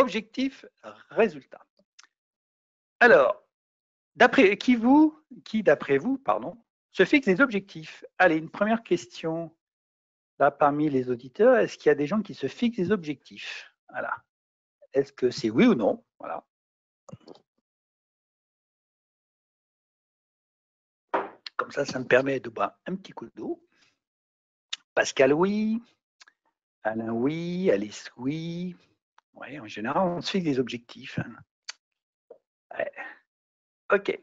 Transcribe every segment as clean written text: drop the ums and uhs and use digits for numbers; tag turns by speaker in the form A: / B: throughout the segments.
A: objectif, résultat. Alors, qui d'après vous, pardon, se fixe des objectifs? Allez, une première question là parmi les auditeurs. Est-ce qu'il y a des gens qui se fixent des objectifs? Voilà. Est-ce que c'est oui ou non? Voilà. Comme ça me permet de boire un petit coup d'eau. Pascal, oui. Alain, oui. Alice, oui. Oui, en général, on se fixe des objectifs. Ouais. OK.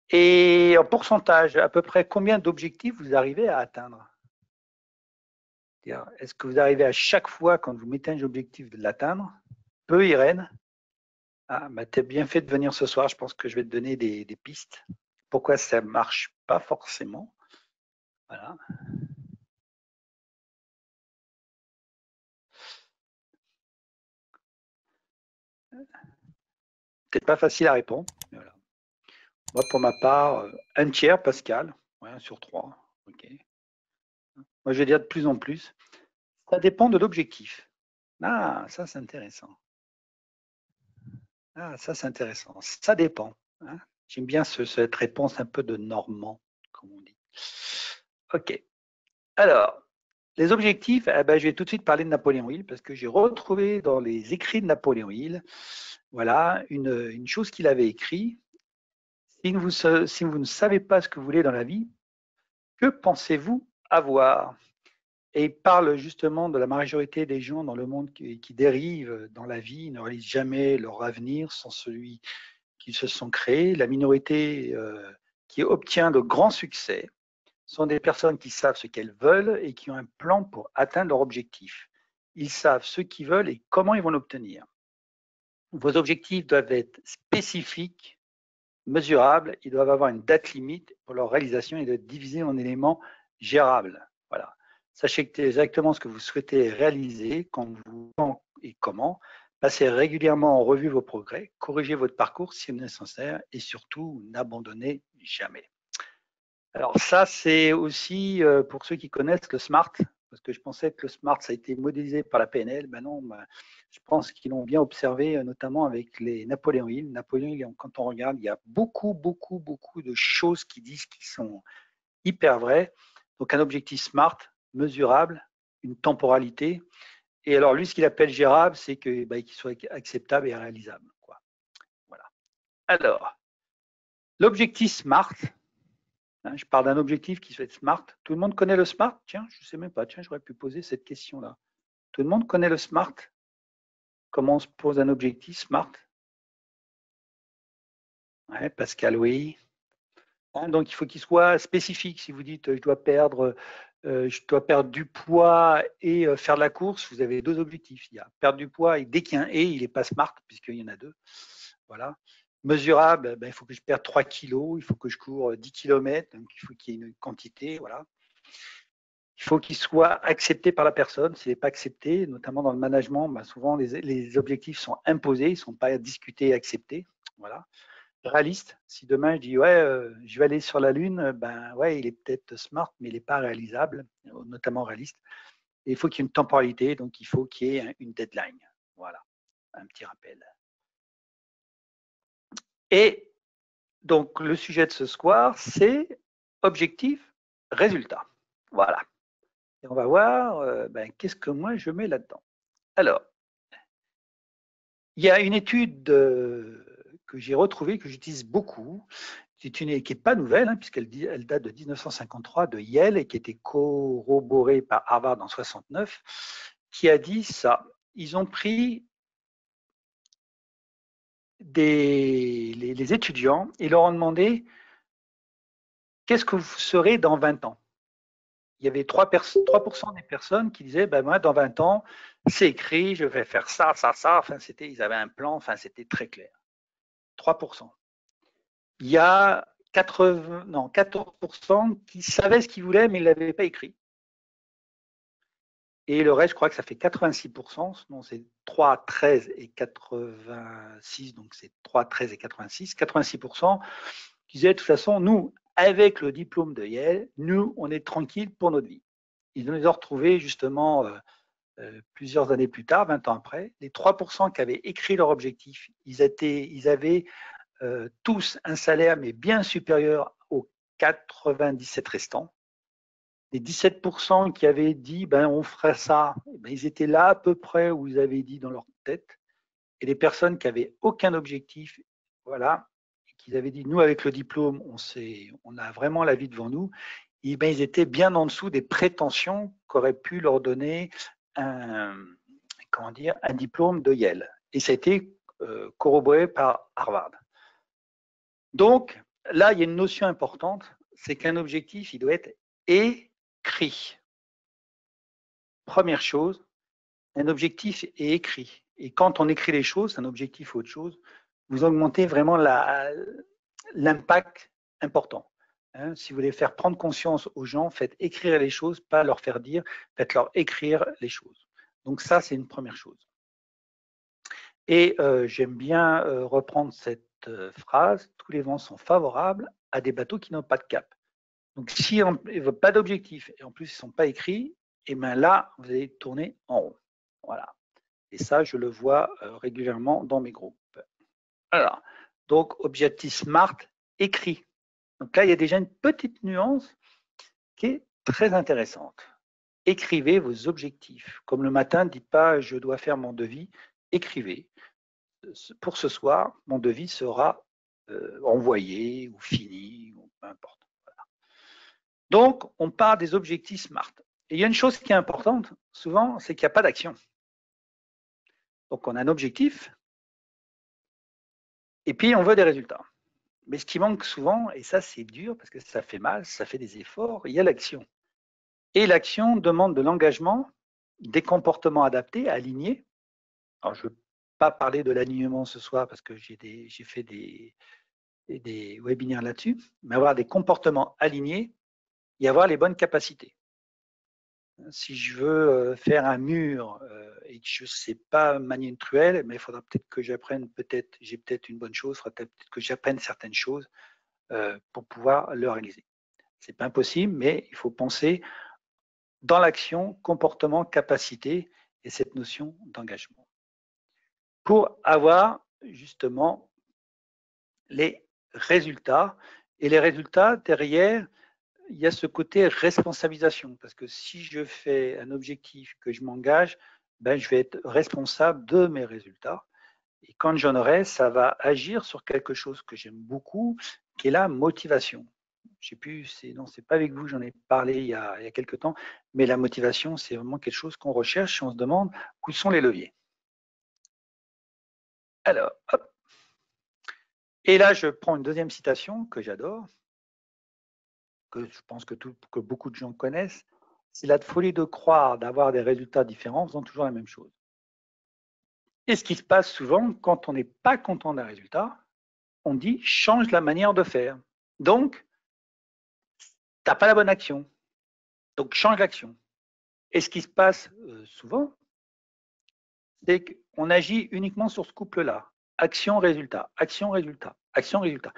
A: Et en pourcentage, à peu près combien d'objectifs vous arrivez à atteindre? Est-ce que vous arrivez à chaque fois, quand vous mettez un objectif, de l'atteindre? Peu, Irène? Ah, bah, tu as bien fait de venir ce soir. Je pense que je vais te donner des pistes. Pourquoi ça ne marche pas forcément? Voilà. Peut-être pas facile à répondre. Voilà. Moi, pour ma part, un tiers, Pascal. Ouais, 1 sur 3. OK. Moi, je vais dire de plus en plus. Ça dépend de l'objectif. Ah, ça, c'est intéressant. Ah, ça, c'est intéressant. Ça dépend. Hein. J'aime bien cette réponse un peu de Normand, comme on dit. OK. Alors, les objectifs, je vais tout de suite parler de Napoléon Hill parce que j'ai retrouvé dans les écrits de Napoléon Hill, voilà, une chose qu'il avait écrit. Si vous ne savez pas ce que vous voulez dans la vie, que pensez-vous avoir? Et il parle justement de la majorité des gens dans le monde qui dérivent dans la vie, ne réalisent jamais leur avenir sans celui qu'ils se sont créés. La minorité qui obtient de grands succès sont des personnes qui savent ce qu'elles veulent et qui ont un plan pour atteindre leur objectif. Ils savent ce qu'ils veulent et comment ils vont l'obtenir. Vos objectifs doivent être spécifiques, mesurables, ils doivent avoir une date limite pour leur réalisation et doivent être divisés en éléments gérables. Voilà. Sachez exactement ce que vous souhaitez réaliser, quand et comment. Passez régulièrement en revue vos progrès, corrigez votre parcours si nécessaire et surtout n'abandonnez jamais. Alors ça, c'est aussi pour ceux qui connaissent le SMART, parce que je pensais que le SMART, ça a été modélisé par la PNL. Ben non, je pense qu'ils l'ont bien observé, notamment avec les Napoléon Hill. Napoléon Hill, quand on regarde, il y a beaucoup de choses qui disent qui sont hyper vraies. Donc un objectif SMART, mesurable, une temporalité. Et alors lui, ce qu'il appelle gérable, c'est qu'il soit acceptable et réalisable. Quoi. Voilà. Alors, l'objectif SMART, je parle d'un objectif qui soit smart. Tout le monde connaît le smart? Tiens, je ne sais même pas. Tiens, j'aurais pu poser cette question-là. Tout le monde connaît le smart? Comment on se pose un objectif smart? Ouais, Pascal, oui. Donc, il faut qu'il soit spécifique. Si vous dites je dois perdre du poids et faire de la course, vous avez deux objectifs. Il y a perdre du poids et dès qu'il y a un et, il n'est pas smart puisqu'il y en a deux. Voilà. Mesurable, il faut que je perde 3 kilos, il faut que je cours 10 km, donc il faut qu'il y ait une quantité. Voilà. Il faut qu'il soit accepté par la personne. S'il n'est pas accepté, notamment dans le management, souvent les objectifs sont imposés, ils ne sont pas discutés et acceptés. Voilà. Réaliste, si demain je dis ouais, je vais aller sur la Lune, ouais, il est peut-être smart, mais il n'est pas réalisable, notamment réaliste. Et il faut qu'il y ait une temporalité, donc il faut qu'il y ait une deadline. Voilà, un petit rappel. Et donc le sujet de ce soir, c'est objectif, résultat. Voilà. Et on va voir qu'est-ce que moi je mets là-dedans. Alors, il y a une étude que j'ai retrouvée, que j'utilise beaucoup, qui n'est pas nouvelle, puisqu'elle date de 1953 de Yale et qui a été corroborée par Harvard en 1969, qui a dit ça. Ils ont pris les étudiants et leur ont demandé qu'est-ce que vous serez dans 20 ans. Il y avait 3% des personnes qui disaient moi, dans 20 ans, c'est écrit, je vais faire ça, ça, ça. Enfin, ils avaient un plan, enfin, c'était très clair. 3%. Il y a 14% qui savaient ce qu'ils voulaient, mais ils ne l'avaient pas écrit. Et le reste, je crois que ça fait 86%, sinon c'est 3, 13 et 86, donc c'est 3, 13 et 86. 86% qui disaient de toute façon, nous, avec le diplôme de Yale, nous, on est tranquille pour notre vie. Ils nous ont retrouvés justement plusieurs années plus tard, 20 ans après, les 3% qui avaient écrit leur objectif, ils avaient tous un salaire mais bien supérieur aux 97 restants. Les 17% qui avaient dit ben, on ferait ça, ben, ils étaient là à peu près où ils avaient dit dans leur tête. Et les personnes qui n'avaient aucun objectif, voilà, qui avaient dit nous avec le diplôme, on a vraiment la vie devant nous, et ben, ils étaient bien en dessous des prétentions qu'aurait pu leur donner un diplôme de Yale. Et ça a été corroboré par Harvard. Donc, là, il y a une notion importante, c'est qu'un objectif, il doit être écrit. Première chose, un objectif est écrit. Et quand on écrit les choses, un objectif ou autre chose, vous augmentez vraiment l'impact important. Hein, si vous voulez faire prendre conscience aux gens, faites écrire les choses, pas leur faire dire, faites-leur écrire les choses. Donc ça, c'est une première chose. Et j'aime bien reprendre cette phrase, tous les vents sont favorables à des bateaux qui n'ont pas de cap. Donc si on n'a pas d'objectif et en plus ils ne sont pas écrits, et bien là, vous allez tourner en rond. Voilà. Et ça, je le vois régulièrement dans mes groupes. Alors, donc objectif SMART écrit. Donc là, il y a déjà une petite nuance qui est très intéressante. Écrivez vos objectifs. Comme le matin, ne dites pas je dois faire mon devis, écrivez. Pour ce soir, mon devis sera envoyé ou fini, ou peu importe. Voilà. Donc, on part des objectifs SMART. Et il y a une chose qui est importante, souvent, c'est qu'il n'y a pas d'action. Donc, on a un objectif, et puis on veut des résultats. Mais ce qui manque souvent, et ça c'est dur parce que ça fait mal, ça fait des efforts, il y a l'action. Et l'action demande de l'engagement, des comportements adaptés, alignés. Alors, je ne veux pas parler de l'alignement ce soir parce que j'ai fait des webinaires là-dessus, mais avoir des comportements alignés et avoir les bonnes capacités. Si je veux faire un mur et que je ne sais pas manier une truelle, mais il faudra peut-être que j'apprenne, j'ai peut-être une bonne chose, il faudra peut-être que j'apprenne certaines choses pour pouvoir le réaliser. Ce n'est pas impossible, mais il faut penser dans l'action, comportement, capacité et cette notion d'engagement. Pour avoir justement les résultats. Et les résultats, derrière, il y a ce côté responsabilisation. Parce que si je fais un objectif, que je m'engage, ben, je vais être responsable de mes résultats. Et quand j'en aurai, ça va agir sur quelque chose que j'aime beaucoup, qui est la motivation. Je sais plus, c'est pas avec vous, j'en ai parlé il y a quelques temps, mais la motivation, c'est vraiment quelque chose qu'on recherche et on se demande où sont les leviers. Alors, hop. Et là, je prends une deuxième citation que j'adore, que je pense que beaucoup de gens connaissent. C'est la folie de croire d'avoir des résultats différents en faisant toujours la même chose. Et ce qui se passe souvent, quand on n'est pas content d'un résultat, on dit change la manière de faire. Donc, tu n'as pas la bonne action. Donc, change l'action. Et ce qui se passe souvent, c'est qu'on agit uniquement sur ce couple-là. Action, résultat, action, résultat, action, résultat.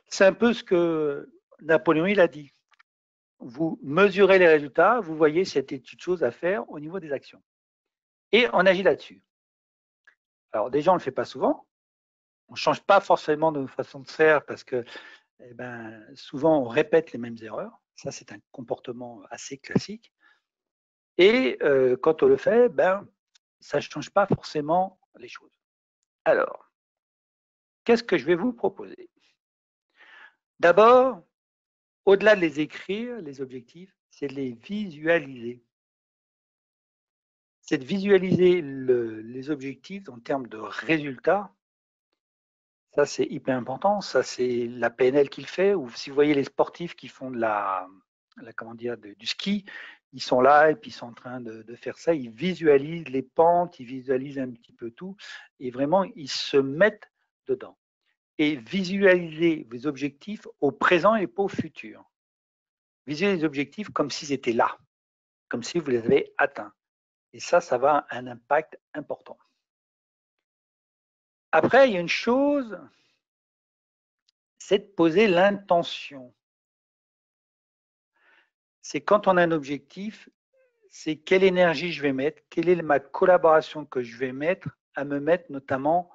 A: C'est un peu ce que Napoléon il a dit. Vous mesurez les résultats, vous voyez s'il y a des petites choses à faire au niveau des actions. Et on agit là-dessus. Alors déjà, on ne le fait pas souvent. On ne change pas forcément de façon de faire parce que souvent, on répète les mêmes erreurs. Ça, c'est un comportement assez classique. Et quand on le fait, ça ne change pas forcément les choses. Alors, qu'est-ce que je vais vous proposer? D'abord, au-delà de les écrire, les objectifs, c'est de les visualiser. C'est de visualiser les objectifs en termes de résultats. Ça, c'est hyper important. Ça, c'est la PNL qui le fait. Ou si vous voyez les sportifs qui font du ski, ils sont là et puis ils sont en train de faire ça. Ils visualisent les pentes, ils visualisent un petit peu tout. Et vraiment, ils se mettent dedans. Et visualisez vos objectifs au présent et pas au futur. Visualisez les objectifs comme s'ils étaient là, comme si vous les avez atteints. Et ça va avoir un impact important. Après, il y a une chose, c'est de poser l'intention. C'est quand on a un objectif, c'est quelle énergie je vais mettre, quelle est ma collaboration que je vais mettre à me mettre notamment.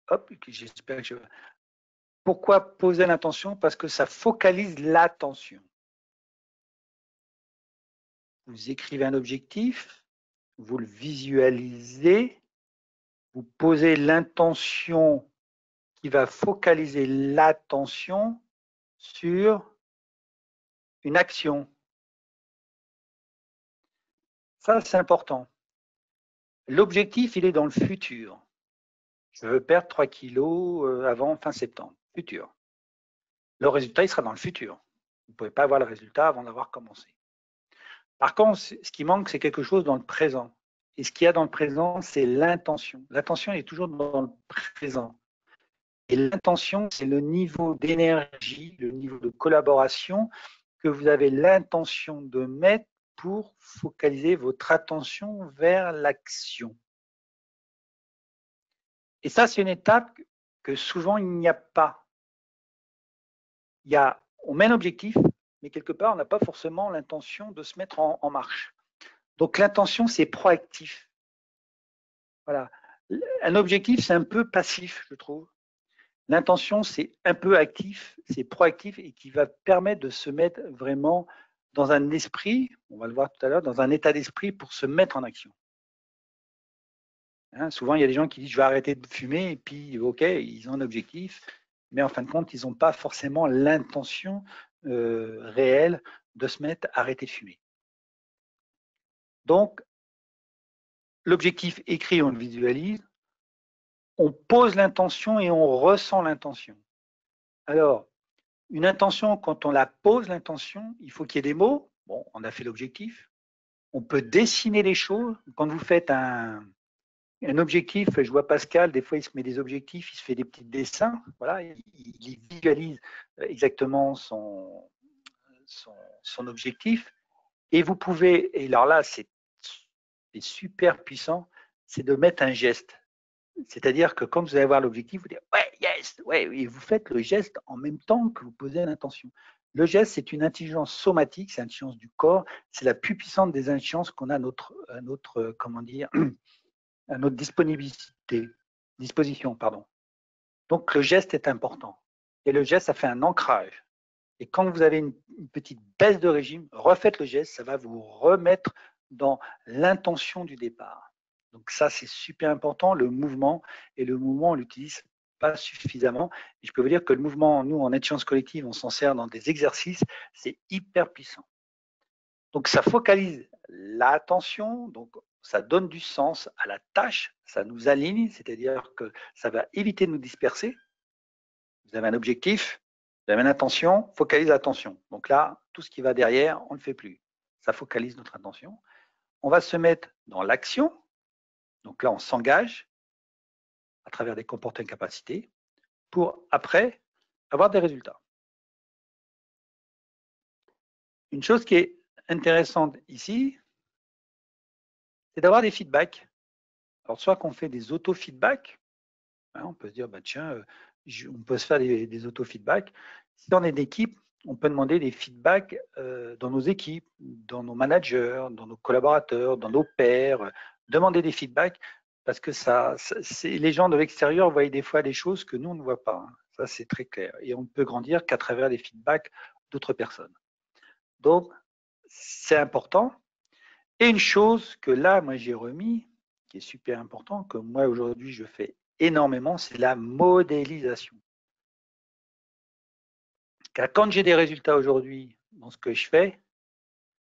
A: Hop, j'espère que je. Pourquoi poser l'intention? Parce que ça focalise l'attention. Vous écrivez un objectif, vous le visualisez, vous posez l'intention qui va focaliser l'attention sur une action. Ça, c'est important. L'objectif, il est dans le futur. Je veux perdre 3 kilos avant fin septembre. Futur. Le résultat, il sera dans le futur. Vous ne pouvez pas avoir le résultat avant d'avoir commencé. Par contre, ce qui manque, c'est quelque chose dans le présent. Et ce qu'il y a dans le présent, c'est l'intention. L'intention est toujours dans le présent. Et l'intention, c'est le niveau d'énergie, le niveau de collaboration que vous avez l'intention de mettre pour focaliser votre attention vers l'action. Et ça, c'est une étape que souvent, il n'y a pas. On met un objectif, mais quelque part, on n'a pas forcément l'intention de se mettre en marche. Donc, l'intention, c'est proactif. Voilà. Un objectif, c'est un peu passif, je trouve. L'intention, c'est un peu actif, c'est proactif et qui va permettre de se mettre vraiment dans un esprit, on va le voir tout à l'heure, dans un état d'esprit pour se mettre en action. Hein, souvent, il y a des gens qui disent « je vais arrêter de fumer » et puis, ok, ils ont un objectif, mais en fin de compte, ils n'ont pas forcément l'intention réelle de se mettre à arrêter de fumer. Donc, l'objectif écrit, on le visualise, on pose l'intention et on ressent l'intention. Alors, une intention, quand on la pose, l'intention, il faut qu'il y ait des mots. Bon, on a fait l'objectif. On peut dessiner les choses. Quand vous faites un objectif, je vois Pascal, des fois, il se met des objectifs, il se fait des petits dessins. Voilà, il visualise exactement son objectif. Et vous pouvez, et alors là, c'est super puissant, c'est de mettre un geste. C'est-à-dire que quand vous allez voir l'objectif, vous dites « ouais, yes », ouais, et vous faites le geste en même temps que vous posez l'intention. Le geste, c'est une intelligence somatique, c'est l'intelligence du corps, c'est la plus puissante des intelligences qu'on a à notre disposition. Donc le geste est important. Et le geste, ça fait un ancrage. Et quand vous avez une petite baisse de régime, refaites le geste, ça va vous remettre dans l'intention du départ. Donc ça, c'est super important, le mouvement. Et le mouvement, on l'utilise pas suffisamment. Et je peux vous dire que le mouvement, nous, en intelligence collective, on s'en sert dans des exercices, c'est hyper puissant. Donc ça focalise l'attention, donc ça donne du sens à la tâche, ça nous aligne, c'est-à-dire que ça va éviter de nous disperser. Vous avez un objectif, vous avez une intention, focalise l'attention. Donc là, tout ce qui va derrière, on ne le fait plus. Ça focalise notre attention. On va se mettre dans l'action. Donc là, on s'engage à travers des comportements et capacités pour, après, avoir des résultats. Une chose qui est intéressante ici, c'est d'avoir des feedbacks. Alors, soit qu'on fait des auto-feedbacks, hein, on peut se dire, bah, tiens, on peut se faire des auto-feedbacks. Si on est d'équipe, on peut demander des feedbacks dans nos équipes, dans nos managers, dans nos collaborateurs, dans nos pairs, demander des feedbacks parce que les gens de l'extérieur voient des fois des choses que nous, on ne voit pas. Hein. Ça, c'est très clair. Et on ne peut grandir qu'à travers les feedbacks d'autres personnes. Donc, c'est important. Et une chose que là, moi, j'ai remis, qui est super important, que moi, aujourd'hui, je fais énormément, c'est la modélisation. Car quand j'ai des résultats aujourd'hui dans ce que je fais,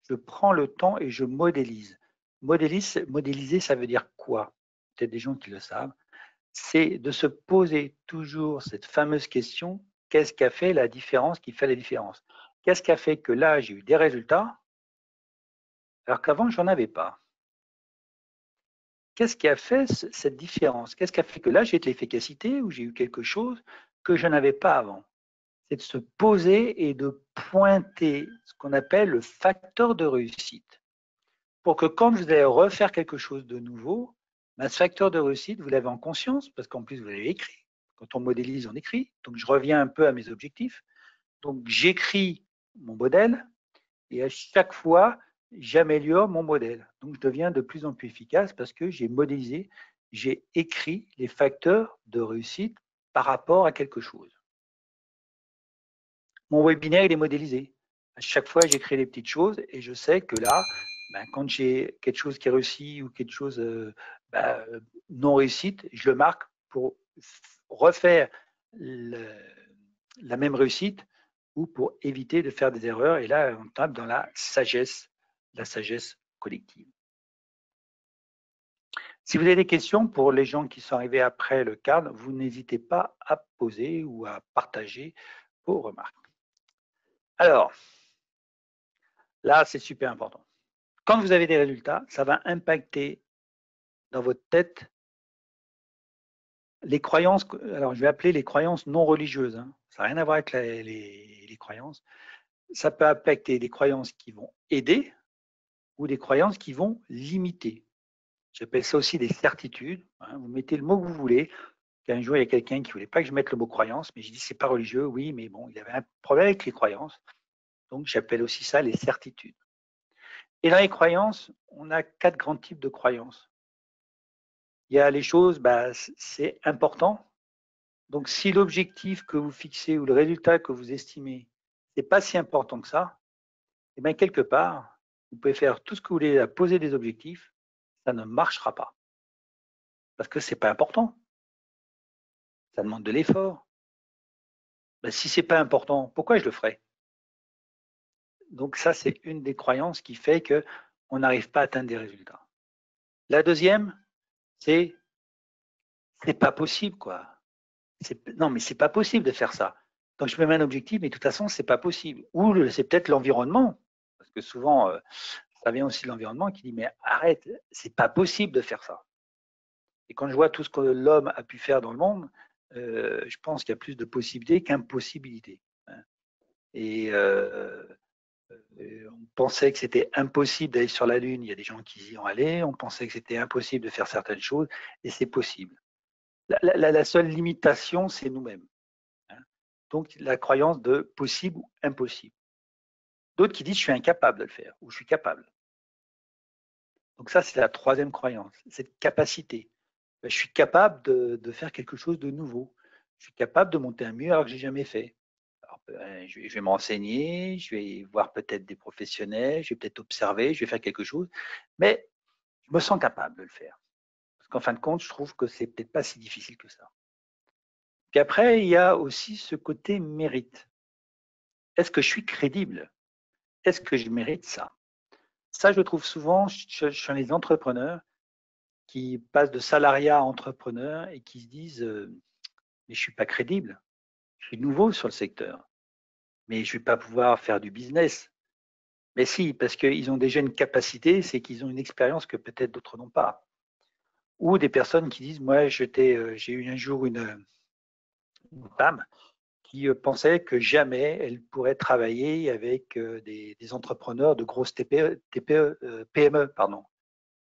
A: je prends le temps et je modélise. Modéliser, ça veut dire quoi? Peut-être des gens qui le savent. C'est de se poser toujours cette fameuse question, qu'est-ce qui a fait la différence, qui fait la différence? Qu'est-ce qui a fait que là, j'ai eu des résultats, alors qu'avant, je n'en avais pas? Qu'est-ce qui a fait cette différence? Qu'est-ce qui a fait que là, j'ai de l'efficacité ou j'ai eu quelque chose que je n'avais pas avant? C'est de se poser et de pointer ce qu'on appelle le facteur de réussite. Pour que quand vous allez refaire quelque chose de nouveau, ce facteur de réussite, vous l'avez en conscience, parce qu'en plus, vous l'avez écrit. Quand on modélise, on écrit. Donc, je reviens un peu à mes objectifs. Donc, j'écris mon modèle Et à chaque fois, j'améliore mon modèle. Donc, je deviens de plus en plus efficace parce que j'ai modélisé, j'ai écrit les facteurs de réussite par rapport à quelque chose. Mon webinaire, il est modélisé. À chaque fois, j'écris des petites choses et je sais que là, quand j'ai quelque chose qui est réussi ou quelque chose non réussite, je le marque pour refaire la même réussite ou pour éviter de faire des erreurs. Et là, on tape dans la sagesse collective. Si vous avez des questions pour les gens qui sont arrivés après le cadre, vous n'hésitez pas à poser ou à partager vos remarques. Alors, là, c'est super important. Quand vous avez des résultats, ça va impacter dans votre tête les croyances, alors je vais appeler les croyances non religieuses. Hein. Ça n'a rien à voir avec les croyances. Ça peut impacter des croyances qui vont aider ou des croyances qui vont limiter. J'appelle ça aussi des certitudes. Hein. Vous mettez le mot que vous voulez. Un jour, il y a quelqu'un qui ne voulait pas que je mette le mot croyance, mais j'ai dit c'est pas religieux, oui, mais bon, il avait un problème avec les croyances. Donc j'appelle aussi ça les certitudes. Et dans les croyances, on a 4 grands types de croyances. Il y a les choses, c'est important. Donc si l'objectif que vous fixez ou le résultat que vous estimez n'est pas si important que ça, et bien quelque part, vous pouvez faire tout ce que vous voulez à poser des objectifs, ça ne marchera pas. Parce que ce n'est pas important. Ça demande de l'effort. Si ce n'est pas important, pourquoi je le ferais? Donc ça, c'est une des croyances qui fait qu'on n'arrive pas à atteindre des résultats. La deuxième, c'est pas possible, quoi. Non, mais c'est pas possible de faire ça. Donc je me mets un objectif, mais de toute façon, c'est pas possible. Ou c'est peut-être l'environnement, parce que souvent, ça vient aussi de l'environnement qui dit mais arrête, c'est pas possible de faire ça. Et quand je vois tout ce que l'homme a pu faire dans le monde, je pense qu'il y a plus de possibilités qu'impossibilités. Et on pensait que c'était impossible d'aller sur la Lune, il y a des gens qui y ont allé, on pensait que c'était impossible de faire certaines choses, et c'est possible. La seule limitation, c'est nous-mêmes. Hein. Donc la croyance de possible ou impossible. D'autres qui disent je suis incapable de le faire, ou je suis capable. Donc ça, c'est la troisième croyance, cette capacité. Je suis capable de faire quelque chose de nouveau. Je suis capable de monter un mur alors que je n'ai jamais fait. Alors, je vais me renseigner, je vais voir peut-être des professionnels, je vais peut-être observer, je vais faire quelque chose, mais je me sens capable de le faire. Parce qu'en fin de compte, je trouve que c'est peut-être pas si difficile que ça. Puis après, il y a aussi ce côté mérite. Est-ce que je suis crédible? Est-ce que je mérite ça? Ça, je le trouve souvent chez les entrepreneurs qui passent de salariat à entrepreneur et qui se disent mais je suis pas crédible, je suis nouveau sur le secteur, mais je vais pas pouvoir faire du business. Mais si, parce qu'ils ont déjà une capacité, c'est qu'ils ont une expérience que peut-être d'autres n'ont pas. Ou des personnes qui disent moi j'ai eu un jour une femme qui pensait que jamais elle pourrait travailler avec des entrepreneurs de grosses PME, pardon.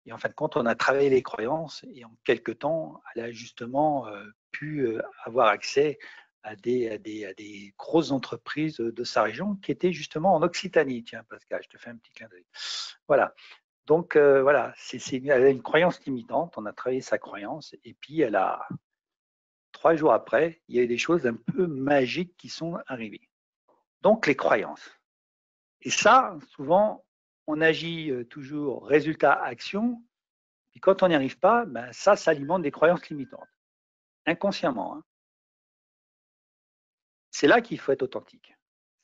A: Et en fin de compte, on a travaillé les croyances et en quelques temps, elle a justement pu avoir accès à des grosses entreprises de sa région qui étaient justement en Occitanie. Tiens, Pascal, je te fais un petit clin d'œil. Voilà. Donc, voilà, elle a une croyance limitante. On a travaillé sa croyance et puis elle a 3 jours après, il y a eu des choses un peu magiques qui sont arrivées. Donc, les croyances. Et ça, souvent, on agit toujours résultat-action. Et quand on n'y arrive pas, ça alimente des croyances limitantes, inconsciemment. Hein. C'est là qu'il faut être authentique.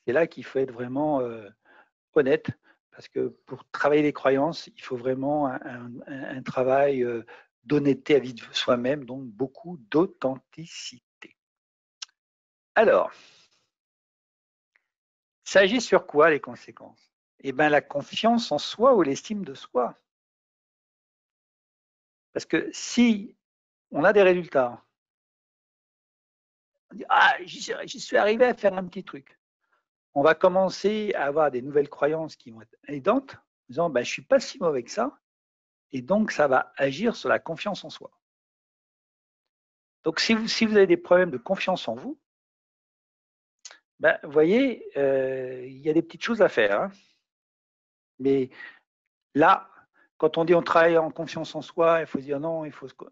A: C'est là qu'il faut être vraiment honnête, parce que pour travailler les croyances, il faut vraiment un travail d'honnêteté à vie de soi-même, donc beaucoup d'authenticité. Alors, ça agit sur quoi les conséquences? Eh bien, la confiance en soi ou l'estime de soi. Parce que si on a des résultats, on dit ah, j'y suis arrivé à faire un petit truc. On va commencer à avoir des nouvelles croyances qui vont être aidantes, en disant je ne suis pas si mauvais que ça, et donc ça va agir sur la confiance en soi. Donc si vous avez des problèmes de confiance en vous, vous voyez, il y a des petites choses à faire. Hein. Mais là, quand on dit on travaille en confiance en soi, il faut se dire non,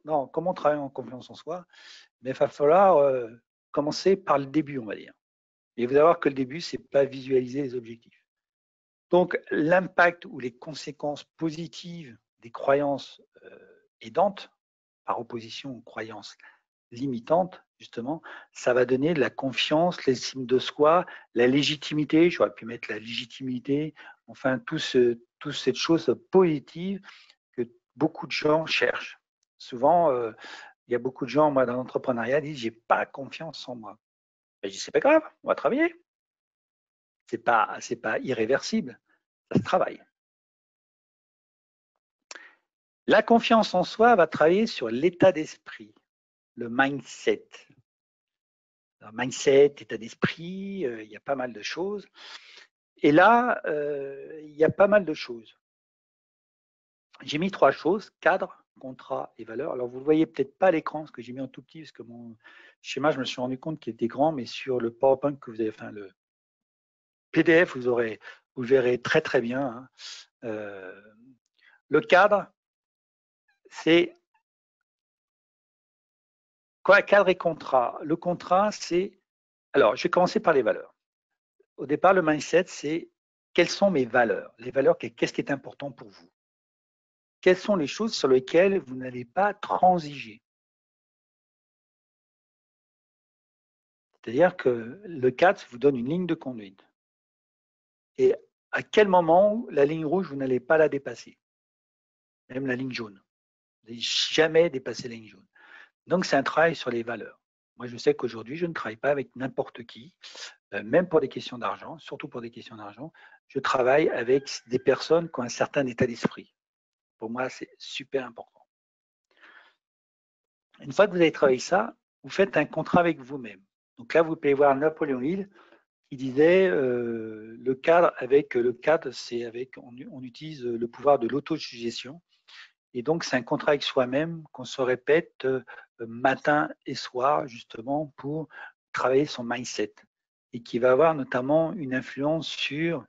A: non, comment travailler en confiance en soi? Mais il va falloir commencer par le début, on va dire. Et vous allez voir que le début, c'est pas visualiser les objectifs. Donc, l'impact ou les conséquences positives des croyances aidantes, par opposition aux croyances limitantes, justement, ça va donner de la confiance, l'estime de soi, la légitimité, j'aurais pu mettre la légitimité, enfin, toute cette chose positive que beaucoup de gens cherchent. Souvent, il y a beaucoup de gens, moi, dans l'entrepreneuriat, disent j'ai pas confiance en moi. Ben, je dis c'est pas grave, on va travailler. C'est pas irréversible, ça se travaille. La confiance en soi va travailler sur l'état d'esprit, le mindset. Alors, mindset, état d'esprit, il y a pas mal de choses. Et là, il y a pas mal de choses. J'ai mis 3 choses, cadre, contrat et valeur. Alors, vous ne voyez peut-être pas à l'écran, parce que j'ai mis en tout petit, parce que mon schéma, je me suis rendu compte qu'il était grand, mais sur le PowerPoint que vous avez, enfin le PDF, vous verrez très très bien. Hein. Le cadre, c'est quoi? Cadre et contrat. Le contrat, c'est... Alors, je vais commencer par les valeurs. Au départ, le mindset, c'est quelles sont mes valeurs? Les valeurs, qu'est-ce qui est important pour vous? Quelles sont les choses sur lesquelles vous n'allez pas transiger? C'est-à-dire que le cadre vous donne une ligne de conduite. Et à quel moment la ligne rouge, vous n'allez pas la dépasser? Même la ligne jaune. Vous n'allez jamais dépasser la ligne jaune. Donc, c'est un travail sur les valeurs. Moi, je sais qu'aujourd'hui, je ne travaille pas avec n'importe qui, même pour des questions d'argent, surtout pour des questions d'argent. Je travaille avec des personnes qui ont un certain état d'esprit. Pour moi, c'est super important. Une fois que vous avez travaillé ça, vous faites un contrat avec vous-même. Donc là, vous pouvez voir Napoléon Hill qui disait le cadre, c'est avec, on utilise le pouvoir de l'autosuggestion. Et donc, c'est un contrat avec soi-même qu'on se répète matin et soir, justement, pour travailler son mindset. Et qui va avoir notamment une influence sur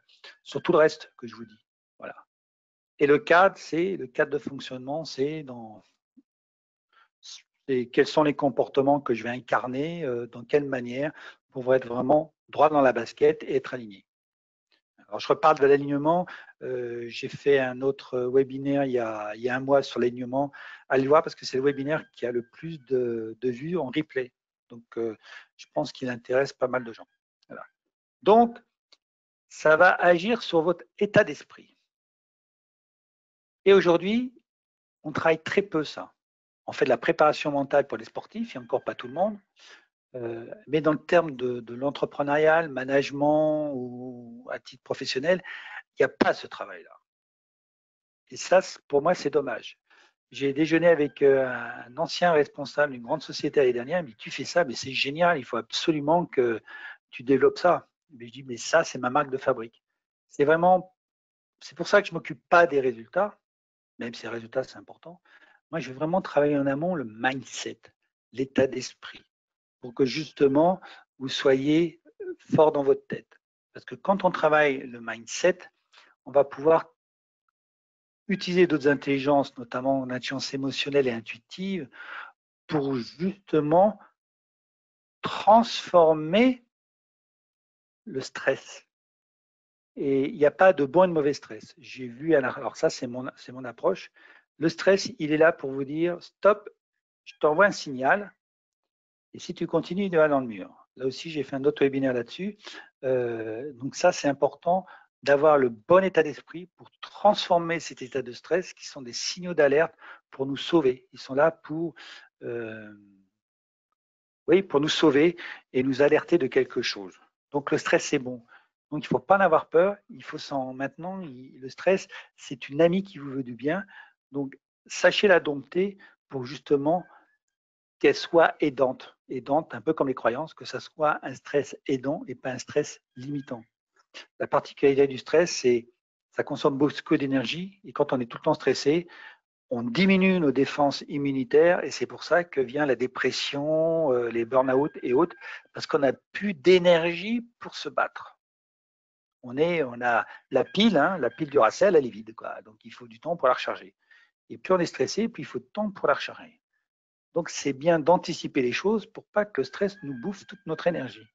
A: tout le reste que je vous dis. Voilà. Et le cadre de fonctionnement, c'est quels sont les comportements que je vais incarner, dans quelle manière, pour être vraiment droit dans la basket et être aligné. Alors, je reparle de l'alignement. J'ai fait un autre webinaire il y a un mois sur l'alignement. Allez le voir parce que c'est le webinaire qui a le plus de vues en replay. Donc, je pense qu'il intéresse pas mal de gens. Voilà. Donc, ça va agir sur votre état d'esprit. Et aujourd'hui, on travaille très peu ça. On fait de la préparation mentale pour les sportifs, et encore pas tout le monde. Mais dans le terme de l'entrepreneuriat, management ou à titre professionnel, il n'y a pas ce travail-là. Et ça, pour moi, c'est dommage. J'ai déjeuné avec un ancien responsable d'une grande société l'année dernière. Il me dit, tu fais ça, mais c'est génial, il faut absolument que tu développes ça. Mais je dis, mais ça, c'est ma marque de fabrique. C'est pour ça que je ne m'occupe pas des résultats, même si les résultats, c'est important. Moi, je veux vraiment travailler en amont le mindset, l'état d'esprit, pour que justement, vous soyez fort dans votre tête. Parce que quand on travaille le mindset, on va pouvoir utiliser d'autres intelligences, notamment l'intelligence émotionnelle et intuitive, pour justement transformer le stress. Et il n'y a pas de bon et de mauvais stress. J'ai vu, alors ça c'est mon approche, le stress, il est là pour vous dire, stop, je t'envoie un signal, et si tu continues, il va dans le mur. Là aussi, j'ai fait un autre webinaire là-dessus. Donc ça, c'est important d'avoir le bon état d'esprit pour transformer cet état de stress qui sont des signaux d'alerte pour nous sauver. Ils sont là pour nous sauver et nous alerter de quelque chose. Donc le stress, c'est bon. Donc il ne faut pas en avoir peur. Il faut maintenant, le stress, c'est une amie qui vous veut du bien. Donc sachez la dompter pour justement qu'elle soit aidante. Aidante, un peu comme les croyances, que ça soit un stress aidant et pas un stress limitant. La particularité du stress, c'est ça consomme beaucoup d'énergie et quand on est tout le temps stressé, on diminue nos défenses immunitaires et c'est pour ça que vient la dépression, les burn-out et autres, parce qu'on n'a plus d'énergie pour se battre. On a la pile Duracell, elle est vide, quoi. Donc il faut du temps pour la recharger. Et plus on est stressé, plus il faut de temps pour la recharger. Donc c'est bien d'anticiper les choses pour pas que le stress nous bouffe toute notre énergie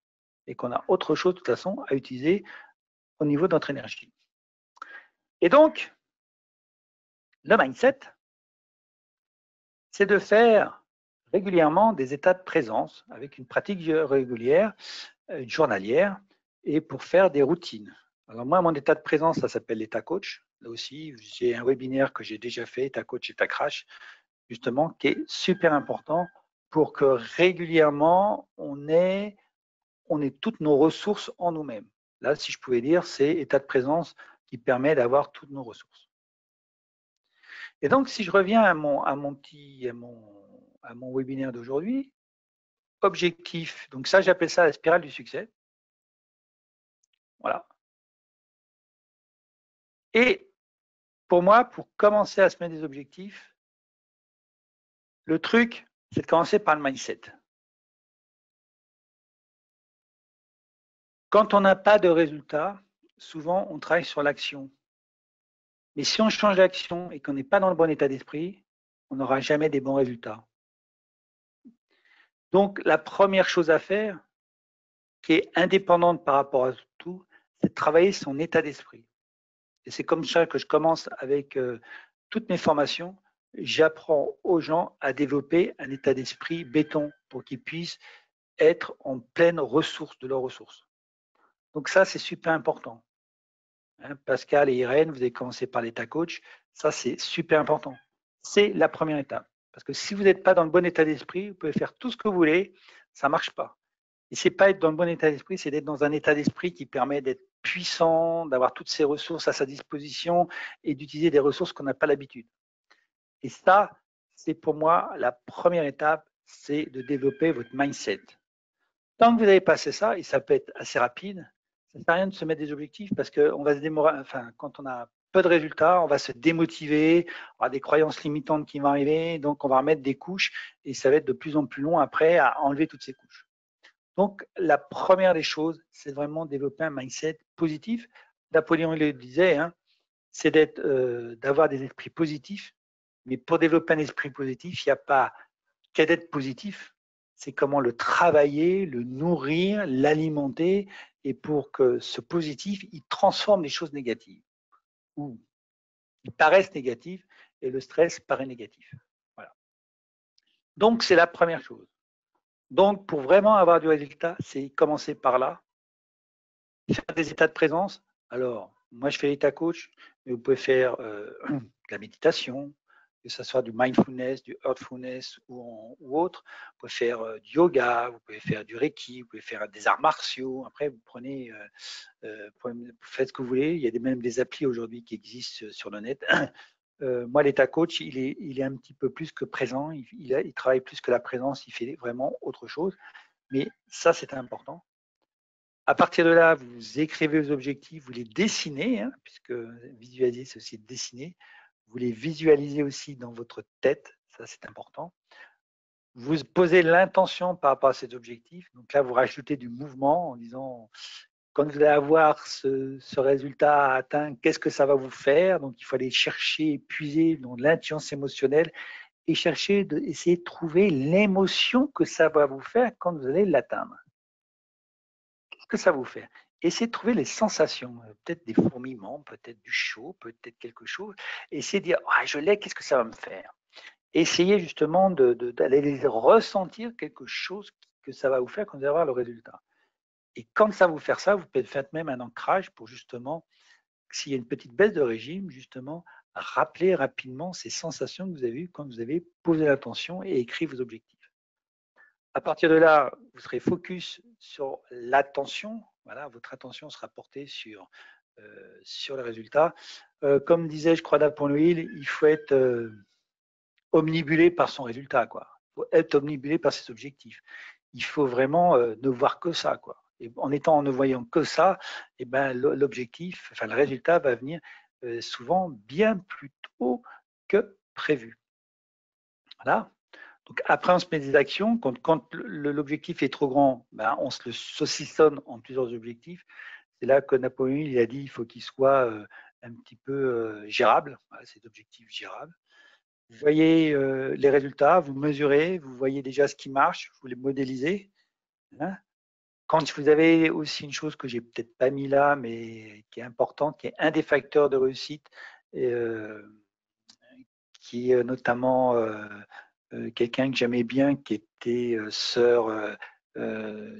A: et qu'on a autre chose de toute façon à utiliser au niveau de notre énergie. Et donc, le mindset, c'est de faire régulièrement des états de présence avec une pratique régulière, journalière, et pour faire des routines. Alors moi, mon état de présence, ça s'appelle l'état coach. Là aussi, j'ai un webinaire que j'ai déjà fait, état coach, état crash, justement, qui est super important pour que régulièrement, on ait toutes nos ressources en nous-mêmes. Là, si je pouvais dire, c'est état de présence qui permet d'avoir toutes nos ressources. Et donc, si je reviens à mon webinaire d'aujourd'hui, objectif, donc ça, j'appelle ça la spirale du succès. Voilà. Et pour moi, pour commencer à se mettre des objectifs, le truc, c'est de commencer par le mindset. Quand on n'a pas de résultat, souvent, on travaille sur l'action. Mais si on change d'action et qu'on n'est pas dans le bon état d'esprit, on n'aura jamais des bons résultats. Donc, la première chose à faire, qui est indépendante par rapport à tout, c'est de travailler son état d'esprit. Et c'est comme ça que je commence avec toutes mes formations. J'apprends aux gens à développer un état d'esprit béton pour qu'ils puissent être en pleine ressource de leurs ressources. Donc ça, c'est super important. Pascal et Irène, vous avez commencé par l'état coach. Ça, c'est super important. C'est la première étape. Parce que si vous n'êtes pas dans le bon état d'esprit, vous pouvez faire tout ce que vous voulez, ça ne marche pas. Et c'est pas être dans le bon état d'esprit, c'est d'être dans un état d'esprit qui permet d'être puissant, d'avoir toutes ses ressources à sa disposition et d'utiliser des ressources qu'on n'a pas l'habitude. Et ça, c'est pour moi la première étape, c'est de développer votre mindset. Tant que vous avez passé ça, et ça peut être assez rapide, ça ne sert à rien de se mettre des objectifs parce qu'on va se démoraliser, enfin, quand on a peu de résultats, on va se démotiver, on aura des croyances limitantes qui vont arriver, donc on va remettre des couches et ça va être de plus en plus long après à enlever toutes ces couches. Donc, la première des choses, c'est vraiment développer un mindset positif. Napoléon le disait, hein, c'est d'avoir des esprits positifs. Mais pour développer un esprit positif, il n'y a pas qu'à d'être positif. C'est comment le travailler, le nourrir, l'alimenter, et pour que ce positif, il transforme les choses négatives ou qui paraissent négatives, et le stress paraît négatif. Voilà. Donc, c'est la première chose. Donc, pour vraiment avoir du résultat, c'est commencer par là. Faire des états de présence. Alors, moi, je fais l'état coach, mais vous pouvez faire de la méditation, que ce soit du mindfulness, du heartfulness ou autre. Vous pouvez faire du yoga, vous pouvez faire du reiki, vous pouvez faire des arts martiaux. Après, vous prenez, vous faites ce que vous voulez. Il y a même des applis aujourd'hui qui existent sur le net. Moi, l'état coach, il est un petit peu plus que présent. Il travaille plus que la présence. Il fait vraiment autre chose. Mais ça, c'est important. À partir de là, vous écrivez vos objectifs, vous les dessinez, hein, puisque visualiser, c'est aussi dessiner. Vous les visualisez aussi dans votre tête, ça c'est important. Vous posez l'intention par rapport à ces objectifs. Donc là, vous rajoutez du mouvement en disant, quand vous allez avoir ce résultat atteint, qu'est-ce que ça va vous faire? Donc il faut aller chercher, puiser dans l'intelligence émotionnelle et essayer de trouver l'émotion que ça va vous faire quand vous allez l'atteindre. Qu'est-ce que ça vous fait? Essayez de trouver les sensations, peut-être des fourmillements, peut-être du chaud, peut-être quelque chose. Essayez de dire, ah, je l'ai, qu'est-ce que ça va me faire? Essayez justement d'aller ressentir quelque chose que ça va vous faire quand vous allez avoir le résultat. Et quand ça va vous faire ça, vous pouvez faire même un ancrage pour justement, s'il y a une petite baisse de régime, justement, rappeler rapidement ces sensations que vous avez eues quand vous avez posé l'attention et écrit vos objectifs. À partir de là, vous serez focus sur l'attention. Voilà, votre attention sera portée sur le résultat. Comme disait, je crois, Napoléon Hill, il faut être omnibulé par son résultat, quoi. Il faut être omnibulé par ses objectifs. Il faut vraiment ne voir que ça, quoi. Et en ne voyant que ça, et ben, l'objectif, enfin le résultat va venir souvent bien plus tôt que prévu. Voilà. Donc après, on se met des actions. Quand l'objectif est trop grand, ben, on se le saucissonne en plusieurs objectifs. C'est là que Napoléon il a dit il faut qu'il soit un petit peu gérable, voilà, c'est d'objectifs gérables. Vous voyez les résultats, vous mesurez, vous voyez déjà ce qui marche, vous les modélisez. Hein. Quand vous avez aussi une chose que j'ai peut-être pas mis là, mais qui est importante, qui est un des facteurs de réussite, qui est notamment quelqu'un que j'aimais bien, qui était Sir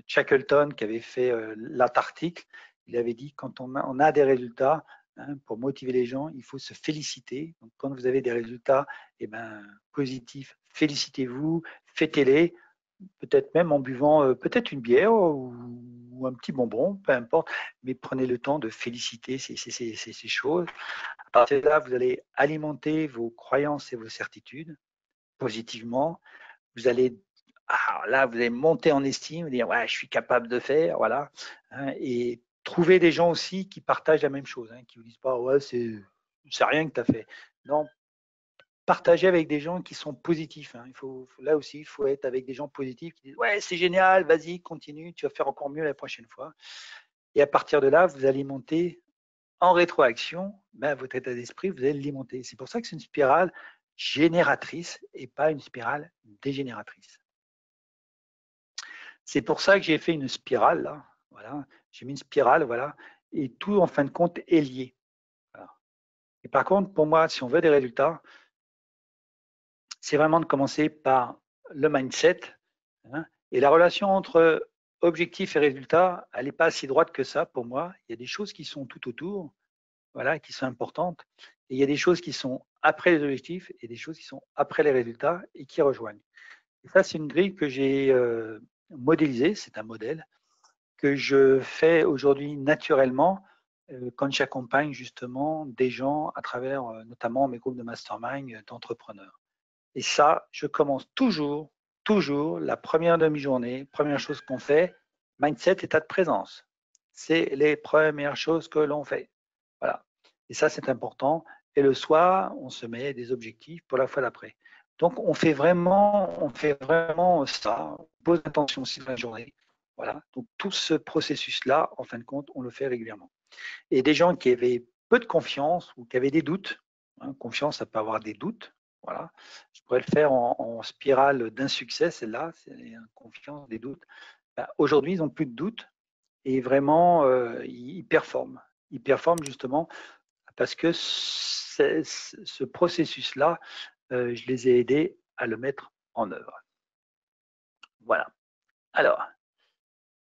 A: Shackleton, qui avait fait l'Antarctique. Il avait dit quand on a des résultats, hein, pour motiver les gens, il faut se féliciter. Donc, quand vous avez des résultats positifs, félicitez-vous, fêtez-les, peut-être même en buvant peut-être une bière ou un petit bonbon, peu importe, mais prenez le temps de féliciter ces choses. À partir de là, vous allez alimenter vos croyances et vos certitudes positivement. Vous allez là, vous allez monter en estime, vous dire ouais, je suis capable de faire, voilà, hein, et trouver des gens aussi qui partagent la même chose, hein, qui vous disent pas ouais, c'est rien que tu as fait. Non, partager avec des gens qui sont positifs. Hein. Là aussi, il faut être avec des gens positifs qui disent ouais, c'est génial, vas-y, continue, tu vas faire encore mieux la prochaine fois. Et à partir de là, vous alimentez en rétroaction votre état d'esprit, vous allez l'alimenter. C'est pour ça que c'est une spirale génératrice et pas une spirale dégénératrice. C'est pour ça que j'ai fait une spirale, là. Voilà. J'ai mis une spirale, voilà, et tout en fin de compte est lié. Voilà. Et par contre, pour moi, si on veut des résultats, c'est vraiment de commencer par le mindset. Hein, et la relation entre objectif et résultat, elle n'est pas si droite que ça pour moi. Il y a des choses qui sont tout autour, voilà, qui sont importantes. Et il y a des choses qui sont après les objectifs et des choses qui sont après les résultats et qui rejoignent. Et ça, c'est une grille que j'ai modélisée, c'est un modèle que je fais aujourd'hui naturellement quand j'accompagne justement des gens à travers notamment mes groupes de mastermind d'entrepreneurs. Et ça, je commence toujours la première demi-journée, première chose qu'on fait, mindset, état de présence. C'est les premières choses que l'on fait. Voilà. Et ça, c'est important. Et le soir, on se met des objectifs pour la fois d'après. Donc, on fait vraiment ça. On pose attention aussi dans la journée. Voilà. Donc, tout ce processus-là, en fin de compte, on le fait régulièrement. Et des gens qui avaient peu de confiance ou qui avaient des doutes, hein, confiance, ça peut avoir des doutes. Voilà. Je pourrais le faire en spirale d'insuccès, celle-là, c'est confiance, des doutes. Ben, aujourd'hui, ils n'ont plus de doutes et vraiment, ils performent. Ils performent justement parce que ce processus-là, je les ai aidés à le mettre en œuvre. Voilà. Alors,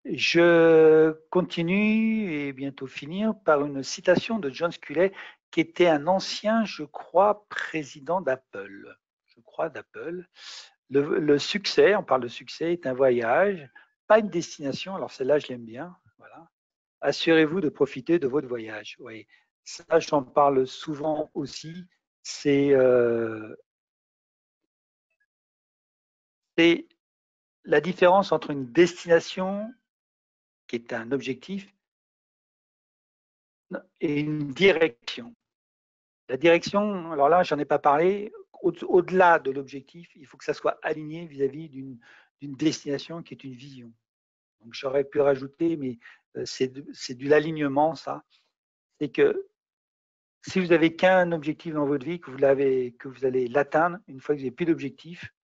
A: je continue et bientôt finir par une citation de John Sculley, qui était un ancien, je crois, président d'Apple. Je crois d'Apple. Le succès, on parle de succès, est un voyage, pas une destination. Alors celle-là, je l'aime bien. Voilà. Assurez-vous de profiter de votre voyage. Oui, ça, j'en parle souvent aussi. C'est la différence entre une destination qui est un objectif et une direction. La direction, alors là, j'en ai pas parlé. Au-delà de l'objectif, il faut que ça soit aligné vis-à-vis d'une destination qui est une vision. Donc, j'aurais pu rajouter, mais c'est de l'alignement, ça. C'est que si vous n'avez qu'un objectif dans votre vie, que vous allez l'atteindre, une fois que vous n'avez plus d'objectif,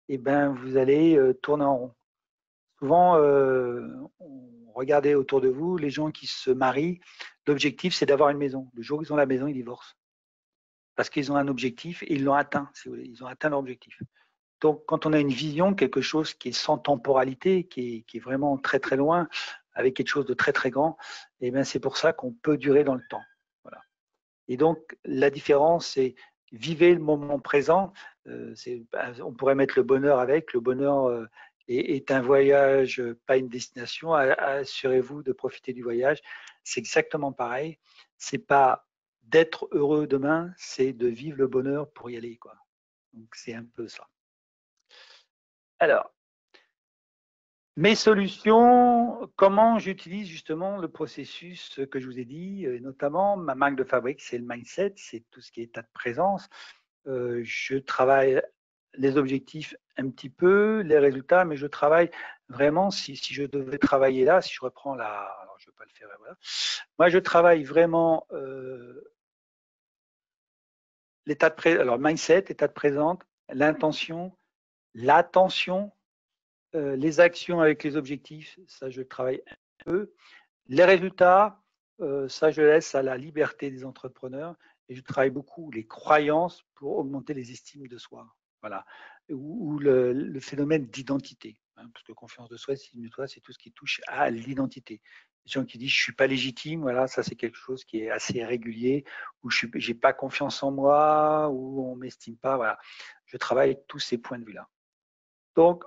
A: eh ben, vous allez tourner en rond. Souvent, regardez autour de vous, les gens qui se marient, l'objectif, c'est d'avoir une maison. Le jour où ils ont la maison, ils divorcent. Parce qu'ils ont un objectif et ils l'ont atteint, si vous voulez. Ils ont atteint leur objectif. Donc, quand on a une vision, quelque chose qui est sans temporalité, qui est vraiment très très loin, avec quelque chose de très très grand, et bien c'est pour ça qu'on peut durer dans le temps. Voilà. Et donc, la différence, c'est vivez le moment présent. On pourrait mettre le bonheur avec. Le bonheur est un voyage, pas une destination. Assurez-vous de profiter du voyage. C'est exactement pareil. C'est pas d'être heureux demain, c'est de vivre le bonheur pour y aller, quoi. Donc, c'est un peu ça. Alors, mes solutions, comment j'utilise justement le processus que je vous ai dit, notamment ma marque de fabrique, c'est le mindset, c'est tout ce qui est état de présence. Je travaille les objectifs un petit peu, les résultats, mais je travaille vraiment, si je devais travailler là, si je reprends je ne vais pas le faire. Voilà. Moi, je travaille vraiment l'état de présent, alors mindset, état de présent, l'intention, l'attention, les actions avec les objectifs, ça je travaille un peu. Les résultats, ça je laisse à la liberté des entrepreneurs et je travaille beaucoup les croyances pour augmenter les estimes de soi. Voilà. Ou le phénomène d'identité. Hein, parce que confiance de soi, c'est tout ce qui touche à l'identité. Les gens qui disent je suis pas légitime, voilà, ça c'est quelque chose qui est assez régulier, ou je n'ai pas confiance en moi, ou on m'estime pas, voilà. Je travaille tous ces points de vue-là. Donc,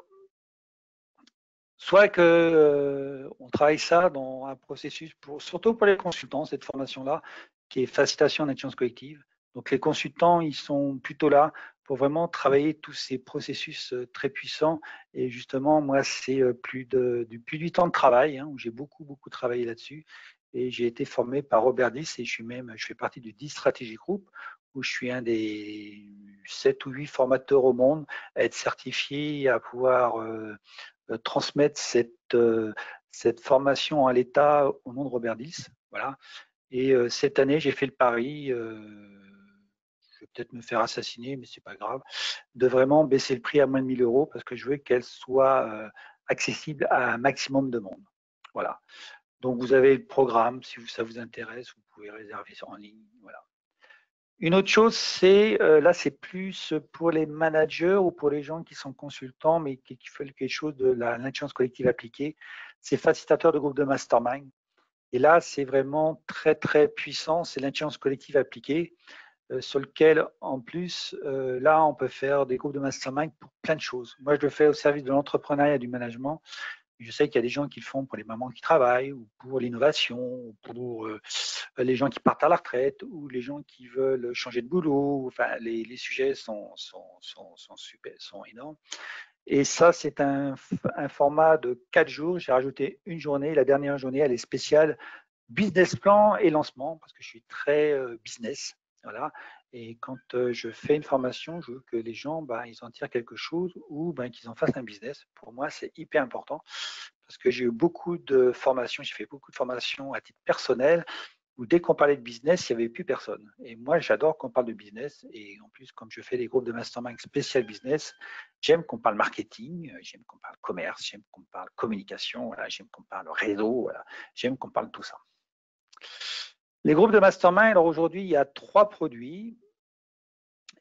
A: soit que on travaille ça dans un processus, surtout pour les consultants, cette formation-là, qui est facilitation en intelligence collective. Donc les consultants, ils sont plutôt là pour vraiment travailler tous ces processus très puissants. Et justement, moi, c'est plus de 8 ans de travail, hein, où j'ai beaucoup travaillé là-dessus. Et j'ai été formé par Robert Diss et je fais partie du Diss Strategy Group, où je suis un des 7 ou 8 formateurs au monde à être certifié, à pouvoir transmettre cette formation à l'État au nom de Robert Diss. Voilà. Et cette année, j'ai fait le pari, je vais peut-être me faire assassiner, mais c'est pas grave, de vraiment baisser le prix à moins de 1 000 € parce que je veux qu'elle soit accessible à un maximum de monde. Voilà. Donc vous avez le programme, si ça vous intéresse, vous pouvez réserver en ligne. Voilà. Une autre chose, c'est là, c'est plus pour les managers ou pour les gens qui sont consultants, mais qui veulent quelque chose de l'intelligence collective appliquée. C'est facilitateur de groupe de mastermind. Et là, c'est vraiment très puissant. C'est l'intelligence collective appliquée, sur lequel, en plus, là, on peut faire des groupes de mastermind pour plein de choses. Moi, je le fais au service de l'entrepreneuriat et du management. Je sais qu'il y a des gens qui le font pour les mamans qui travaillent, ou pour l'innovation, ou pour les gens qui partent à la retraite, ou les gens qui veulent changer de boulot. Enfin, les sujets sont super, sont énormes. Et ça, c'est un format de 4 jours. J'ai rajouté une journée. La dernière journée, elle est spéciale business plan et lancement, parce que je suis très business. Voilà. Et quand je fais une formation, je veux que les gens, ils en tirent quelque chose, ou qu'ils en fassent un business. Pour moi, c'est hyper important parce que j'ai eu beaucoup de formations, j'ai fait beaucoup de formations à titre personnel, où dès qu'on parlait de business, il n'y avait plus personne. Et moi, j'adore qu'on parle de business. Et en plus, comme je fais des groupes de mastermind spécial business, j'aime qu'on parle marketing, j'aime qu'on parle commerce, j'aime qu'on parle communication, voilà, j'aime qu'on parle réseau, voilà, j'aime qu'on parle de tout ça. Les groupes de mastermind, alors aujourd'hui, il y a 3 produits.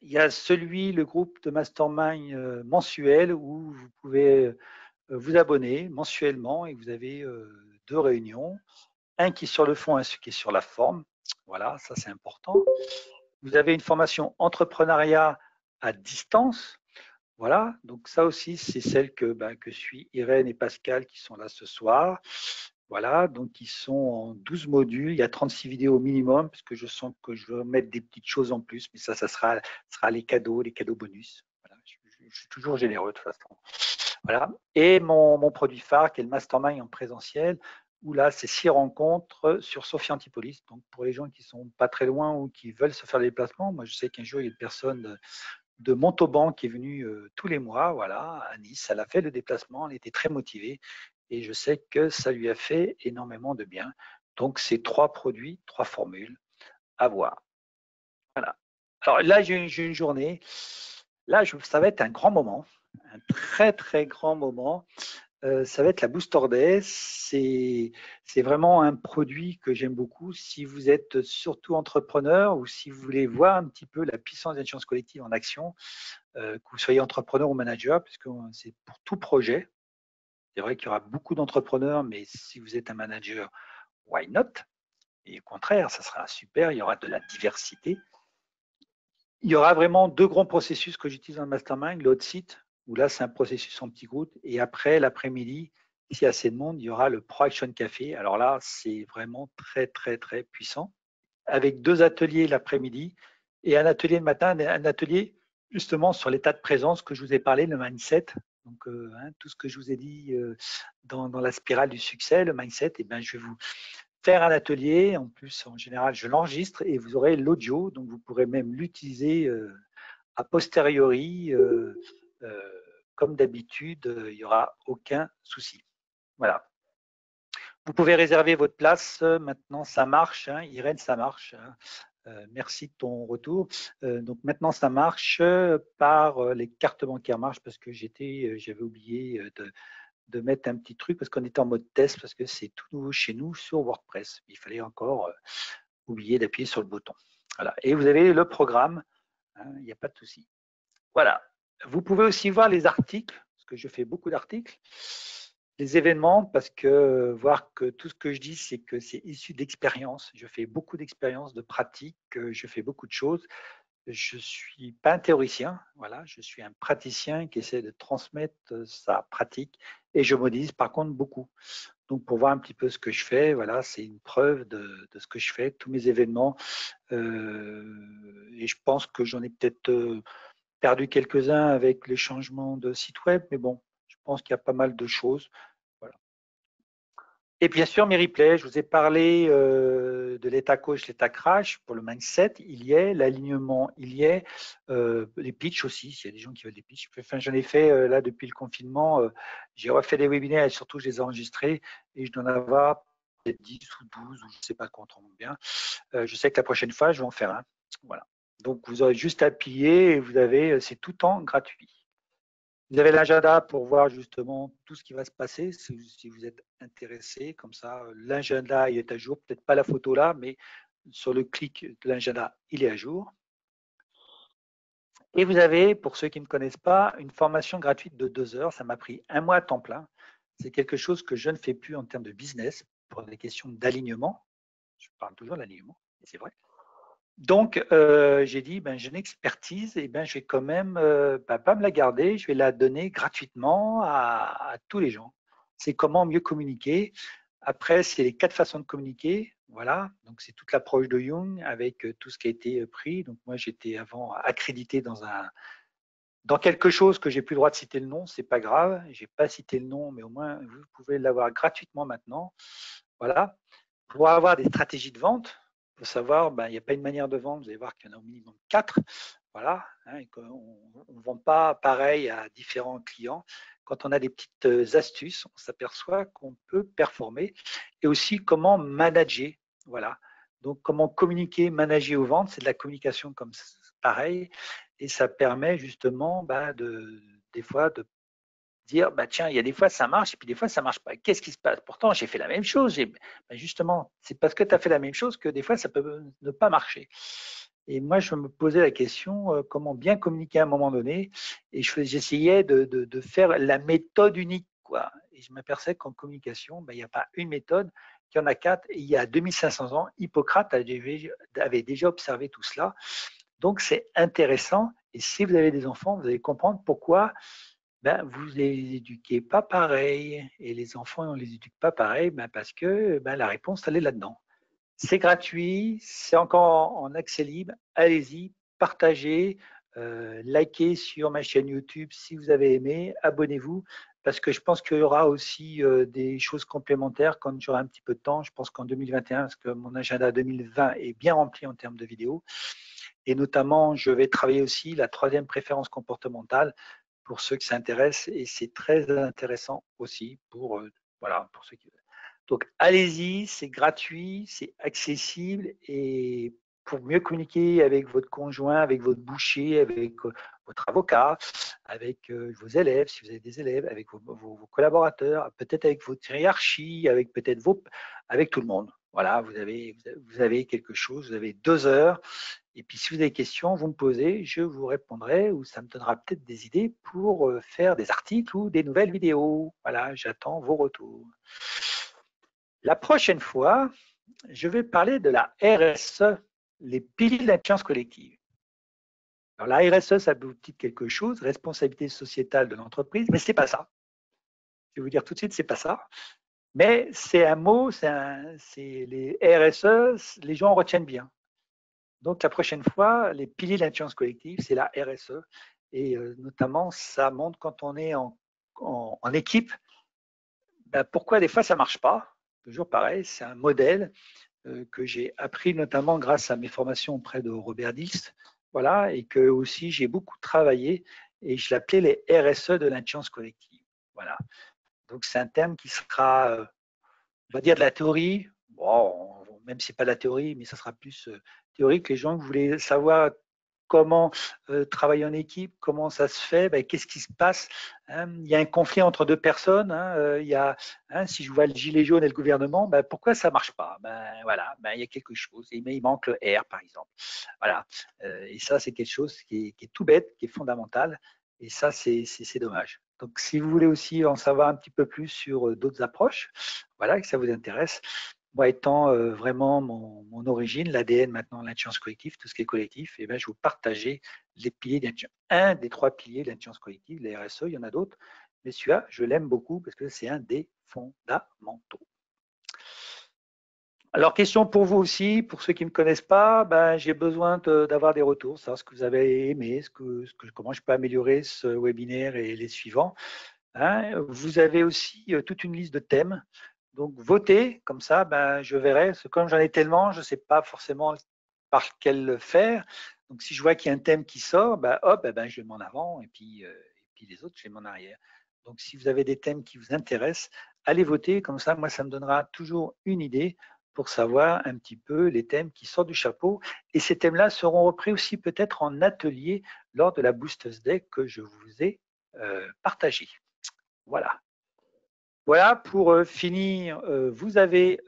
A: Il y a le groupe de mastermind mensuel, où vous pouvez vous abonner mensuellement et vous avez 2 réunions. Un qui est sur le fond, un qui est sur la forme. Voilà, ça c'est important. Vous avez une formation entrepreneuriat à distance. Voilà, donc ça aussi, c'est celle que suit Irène et Pascal qui sont là ce soir. Voilà, donc ils sont en 12 modules. Il y a 36 vidéos au minimum, parce que je sens que je veux mettre des petites choses en plus, mais ça sera les cadeaux bonus. Voilà, je suis toujours généreux de toute façon. Voilà. Et mon produit phare, qui est le Mastermind en présentiel, où là, c'est 6 rencontres sur Sophie Antipolis. Donc, pour les gens qui sont pas très loin ou qui veulent se faire des déplacements, moi, je sais qu'un jour, il y a une personne de Montauban qui est venue tous les mois, voilà, à Nice. Elle a fait le déplacement, elle était très motivée et je sais que ça lui a fait énormément de bien. Donc, c'est 3 produits, 3 formules à voir. Voilà. Alors là, j'ai une journée. Là, ça va être un grand moment, un très grand moment. Ça va être la Booster Day. C'est vraiment un produit que j'aime beaucoup. Si vous êtes surtout entrepreneur, ou si vous voulez voir un petit peu la puissance de l'intelligence collective en action, que vous soyez entrepreneur ou manager, puisque c'est pour tout projet. C'est vrai qu'il y aura beaucoup d'entrepreneurs, mais si vous êtes un manager, why not? Et au contraire, ça sera super. Il y aura de la diversité. Il y aura vraiment 2 grands processus que j'utilise dans le mastermind. Le hot site, où là, c'est un processus en petits groupes. Et après, l'après-midi, s'il y a assez de monde, il y aura le Pro Action Café. Alors là, c'est vraiment très puissant. Avec 2 ateliers l'après-midi et un atelier le matin, un atelier justement sur l'état de présence que je vous ai parlé, le mindset. Donc, tout ce que je vous ai dit dans la spirale du succès, le mindset, je vais vous faire un atelier. En plus, en général, je l'enregistre et vous aurez l'audio, donc vous pourrez même l'utiliser a posteriori. Comme d'habitude, il n'y aura aucun souci. Voilà. Vous pouvez réserver votre place. Maintenant, ça marche. Hein. Irène, ça marche. Hein. Merci de ton retour. Donc maintenant, ça marche par les cartes bancaires marchent parce que j'avais oublié de mettre un petit truc parce qu'on était en mode test parce que c'est tout nouveau chez nous sur WordPress. Il fallait encore oublier d'appuyer sur le bouton. Voilà. Et vous avez le programme. Hein, il n'y a pas de souci. Voilà. Vous pouvez aussi voir les articles parce que je fais beaucoup d'articles. Les événements, parce que voir que tout ce que je dis, c'est que c'est issu d'expérience. Je fais beaucoup d'expériences, de pratiques, je fais beaucoup de choses. Je ne suis pas un théoricien, voilà, je suis un praticien qui essaie de transmettre sa pratique et je modélise par contre beaucoup. Donc pour voir un petit peu ce que je fais, voilà, c'est une preuve de ce que je fais, tous mes événements. Et je pense que j'en ai peut-être perdu quelques-uns avec les changements de site web, mais bon, je pense qu'il y a pas mal de choses. Voilà. Et bien sûr, mes replays, je vous ai parlé de l'état coach, l'état crash. Pour le mindset, il y est, l'alignement, il y est, les pitchs aussi, s'il y a des gens qui veulent des pitchs. Enfin, j'en ai fait là depuis le confinement. J'ai refait des webinaires et surtout, je les ai enregistrés et je dois en avoir peut-être 10 ou 12 ou je ne sais pas quand on monte bien. Je sais que la prochaine fois, je vais en faire un. Voilà. Donc, vous aurez juste à appuyer et vous avez, c'est tout en gratuit. Vous avez l'agenda pour voir justement tout ce qui va se passer si vous êtes intéressé. Comme ça, l'agenda il est à jour. Peut-être pas la photo là, mais sur le clic de l'agenda, il est à jour. Et vous avez, pour ceux qui ne connaissent pas, une formation gratuite de 2 heures. Ça m'a pris 1 mois à temps plein. C'est quelque chose que je ne fais plus en termes de business pour des questions d'alignement. Je parle toujours d'alignement, et c'est vrai. Donc, j'ai dit, ben, j'ai une expertise, et ben, je vais quand même pas me la garder, je vais la donner gratuitement à tous les gens. C'est comment mieux communiquer. Après, c'est les 4 façons de communiquer. Voilà, donc c'est toute l'approche de Jung avec tout ce qui a été pris. Donc moi, j'étais avant accrédité dans quelque chose que j'ai plus le droit de citer le nom, c'est pas grave. J'ai pas cité le nom, mais au moins vous pouvez l'avoir gratuitement maintenant. Voilà, pour avoir des stratégies de vente. Il faut savoir, ben, il n'y a pas une manière de vendre, vous allez voir qu'il y en a au minimum 4. Voilà, hein, on ne vend pas pareil à différents clients. Quand on a des petites astuces, on s'aperçoit qu'on peut performer et aussi comment manager. Voilà. Donc, comment communiquer, manager aux ventes, c'est de la communication comme pareil et ça permet justement des fois de dire bah tiens, il y a des fois ça marche et puis des fois ça marche pas. Qu'est-ce qui se passe? Pourtant, j'ai fait la même chose. Justement, c'est parce que tu as fait la même chose que des fois ça peut ne pas marcher. Et moi, je me posais la question comment bien communiquer à un moment donné et j'essayais de faire la méthode unique. Quoi. Et je m'aperçais qu'en communication, il n'y a pas une méthode, qu'il y en a 4. Et il y a 2500 ans, Hippocrate avait déjà observé tout cela. Donc, c'est intéressant. Et si vous avez des enfants, vous allez comprendre pourquoi ben, vous ne les éduquez pas pareil. Et les enfants, on ne les éduque pas pareil parce que la réponse, elle est là-dedans. C'est gratuit, c'est encore en accès libre. Allez-y, partagez, likez sur ma chaîne YouTube si vous avez aimé, abonnez-vous parce que je pense qu'il y aura aussi des choses complémentaires quand j'aurai un petit peu de temps. Je pense qu'en 2021, parce que mon agenda 2020 est bien rempli en termes de vidéos. Et notamment, je vais travailler aussi la 3e préférence comportementale pour ceux qui s'intéressent et c'est très intéressant aussi voilà, pour ceux qui veulent. Donc allez-y, c'est gratuit, c'est accessible et pour mieux communiquer avec votre conjoint, avec votre boucher, avec votre avocat, avec vos élèves, si vous avez des élèves, avec vos collaborateurs, peut-être avec votre hiérarchie, avec peut-être avec tout le monde. Voilà, vous avez quelque chose, vous avez 2 heures. Et puis, si vous avez des questions, vous me posez, je vous répondrai ou ça me donnera peut-être des idées pour faire des articles ou des nouvelles vidéos. Voilà, j'attends vos retours. La prochaine fois, je vais parler de la RSE, les piliers de l'intelligence collective. Alors, la RSE, ça vous dit quelque chose, responsabilité sociétale de l'entreprise, mais ce n'est pas ça. Je vais vous dire tout de suite, ce n'est pas ça. Mais c'est un mot, c'est les RSE, les gens retiennent bien. Donc, la prochaine fois, les piliers de l'intelligence collective, c'est la RSE. Et notamment, ça montre quand on est en équipe, pourquoi des fois ça ne marche pas. Toujours pareil, c'est un modèle que j'ai appris notamment grâce à mes formations auprès de Robert Dilts. Voilà, et que aussi j'ai beaucoup travaillé et je l'appelais les RSE de l'intelligence collective. Voilà. Donc, c'est un terme qui sera va dire de la théorie. Bon, même si c'est pas de la théorie, mais ça sera plus théorique. Les gens voulaient savoir comment travailler en équipe, comment ça se fait, ben, qu'est-ce qui se passe. Hein, il y a un conflit entre deux personnes. Hein, il y a, hein, si je vois le gilet jaune et le gouvernement, ben, pourquoi ça marche pas? Ben, voilà, ben, il y a quelque chose. Mais il manque le R, par exemple. Voilà. Et ça, c'est quelque chose qui est tout bête, qui est fondamental. Et ça, c'est dommage. Donc, si vous voulez aussi en savoir un petit peu plus sur d'autres approches, voilà, que ça vous intéresse, moi étant vraiment mon origine, l'ADN maintenant, l'intelligence collective, tout ce qui est collectif, et ben, je vous partageais les piliers d'intelligence. Un des 3 piliers de l'intelligence collective, les RSE, il y en a d'autres, mais celui-là, je l'aime beaucoup parce que c'est un des fondamentaux. Alors, question pour vous aussi, pour ceux qui ne me connaissent pas, ben, j'ai besoin d'avoir des retours, savoir ce que vous avez aimé, comment je peux améliorer ce webinaire et les suivants. Hein. Vous avez aussi toute une liste de thèmes. Donc, votez, comme ça, ben, je verrai. Comme j'en ai tellement, je ne sais pas forcément par quel faire. Donc, si je vois qu'il y a un thème qui sort, ben, hop, ben, je le mets en avant et puis les autres, je les mets en arrière. Donc, si vous avez des thèmes qui vous intéressent, allez voter. Comme ça, moi, ça me donnera toujours une idée pour savoir un petit peu les thèmes qui sortent du chapeau. Et ces thèmes-là seront repris aussi peut-être en atelier lors de la Boosters Day que je vous ai partagée. Voilà. Voilà, pour finir, vous avez,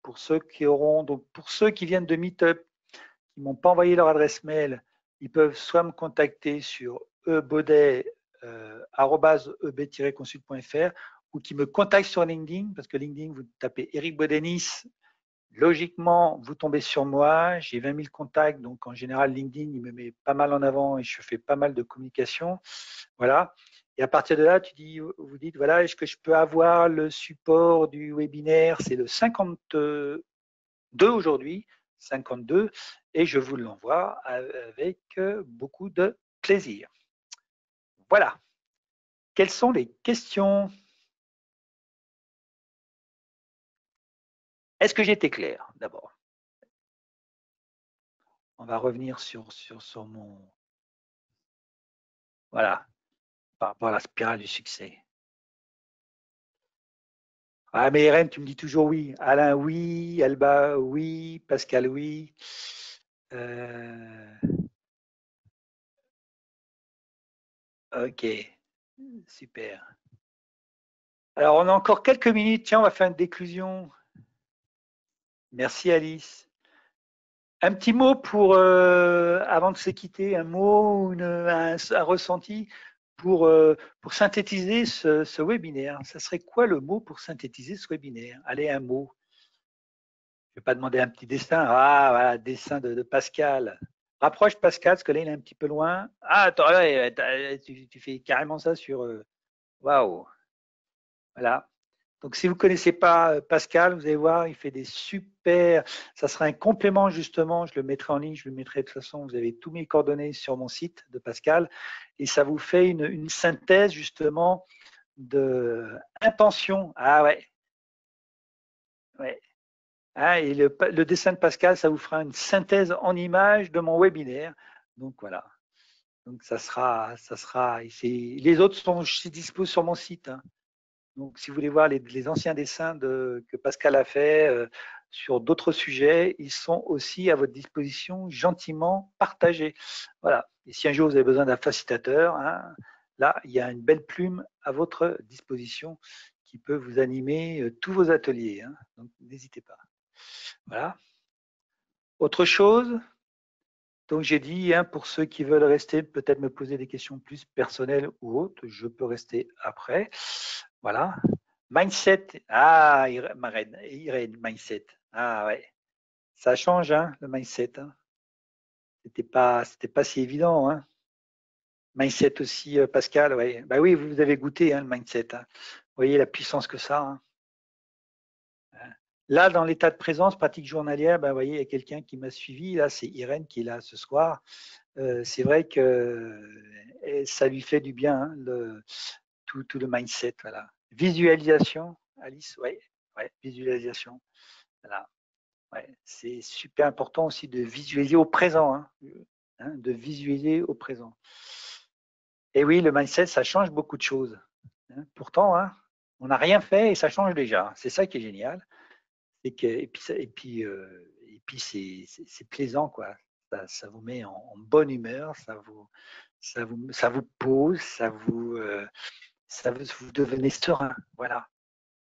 A: pour ceux qui auront, donc pour ceux qui viennent de Meetup, qui ne m'ont pas envoyé leur adresse mail, ils peuvent soit me contacter sur ebaudet@eb-consult.fr ou qui me contactent sur LinkedIn, parce que LinkedIn, vous tapez Eric Baudet-Nice, logiquement, vous tombez sur moi, j'ai 20 000 contacts, donc en général, LinkedIn, il me met pas mal en avant et je fais pas mal de communication. Voilà. Et à partir de là, vous dites, voilà, est-ce que je peux avoir le support du webinaire? C'est le 52 aujourd'hui, 52, et je vous l'envoie avec beaucoup de plaisir. Voilà. Quelles sont les questions? Est-ce que j'ai été clair d'abord? On va revenir sur mon... Voilà, par rapport à la spirale du succès. Ah, mais Irène, tu me dis toujours oui. Alain, oui. Alba, oui. Pascal, oui. Ok, super. Alors, on a encore quelques minutes. Tiens, on va faire une déclusion. Merci, Alice. Un petit mot pour, avant de se quitter, un mot, un ressenti pour synthétiser ce webinaire. Ça serait quoi le mot pour synthétiser ce webinaire? Allez, un mot. Je ne vais pas demander un petit dessin. Ah, voilà, dessin de Pascal. Rapproche Pascal, parce que là, il est un petit peu loin. Ah, attends, là, tu fais carrément ça sur... Waouh. Voilà. Donc, si vous ne connaissez pas Pascal, vous allez voir, il fait des super... Ça sera un complément, justement. Je le mettrai en ligne. Je le mettrai de toute façon. Vous avez tous mes coordonnées sur mon site de Pascal. Et ça vous fait une synthèse, justement, de intention. Ah ouais. Ouais. Ah, et le dessin de Pascal, ça vous fera une synthèse en images de mon webinaire. Donc voilà. Donc les autres sont dispo sur mon site. Hein. Donc si vous voulez voir les anciens dessins que Pascal a fait sur d'autres sujets, ils sont aussi à votre disposition, gentiment partagés. Voilà. Et si un jour vous avez besoin d'un facilitateur, hein, là, il y a une belle plume à votre disposition qui peut vous animer tous vos ateliers. Hein. Donc n'hésitez pas. Voilà. Autre chose, donc j'ai dit, hein, pour ceux qui veulent rester, peut-être me poser des questions plus personnelles ou autres, je peux rester après. Voilà. Mindset. Ah, Irène, mindset. Ah ouais. Ça change, hein, le mindset. Hein. C'était pas si évident. Hein. Mindset aussi, Pascal. Ouais. Bah oui, vous avez goûté hein, le mindset. Hein. Vous voyez la puissance que ça. Hein. Là, dans l'état de présence, pratique journalière, ben, vous voyez, il y a quelqu'un qui m'a suivi. Là, c'est Irène qui est là ce soir. C'est vrai que ça lui fait du bien, hein, tout le mindset. Voilà. Visualisation, Alice, oui, ouais, visualisation. Voilà. Ouais. C'est super important aussi de visualiser au présent, hein, de visualiser au présent. Et oui, le mindset, ça change beaucoup de choses. Hein. Pourtant, hein, On n'a rien fait et ça change déjà. C'est ça qui est génial. Et puis c'est plaisant, quoi. Ça vous met en bonne humeur, ça vous pose, vous devenez serein, voilà.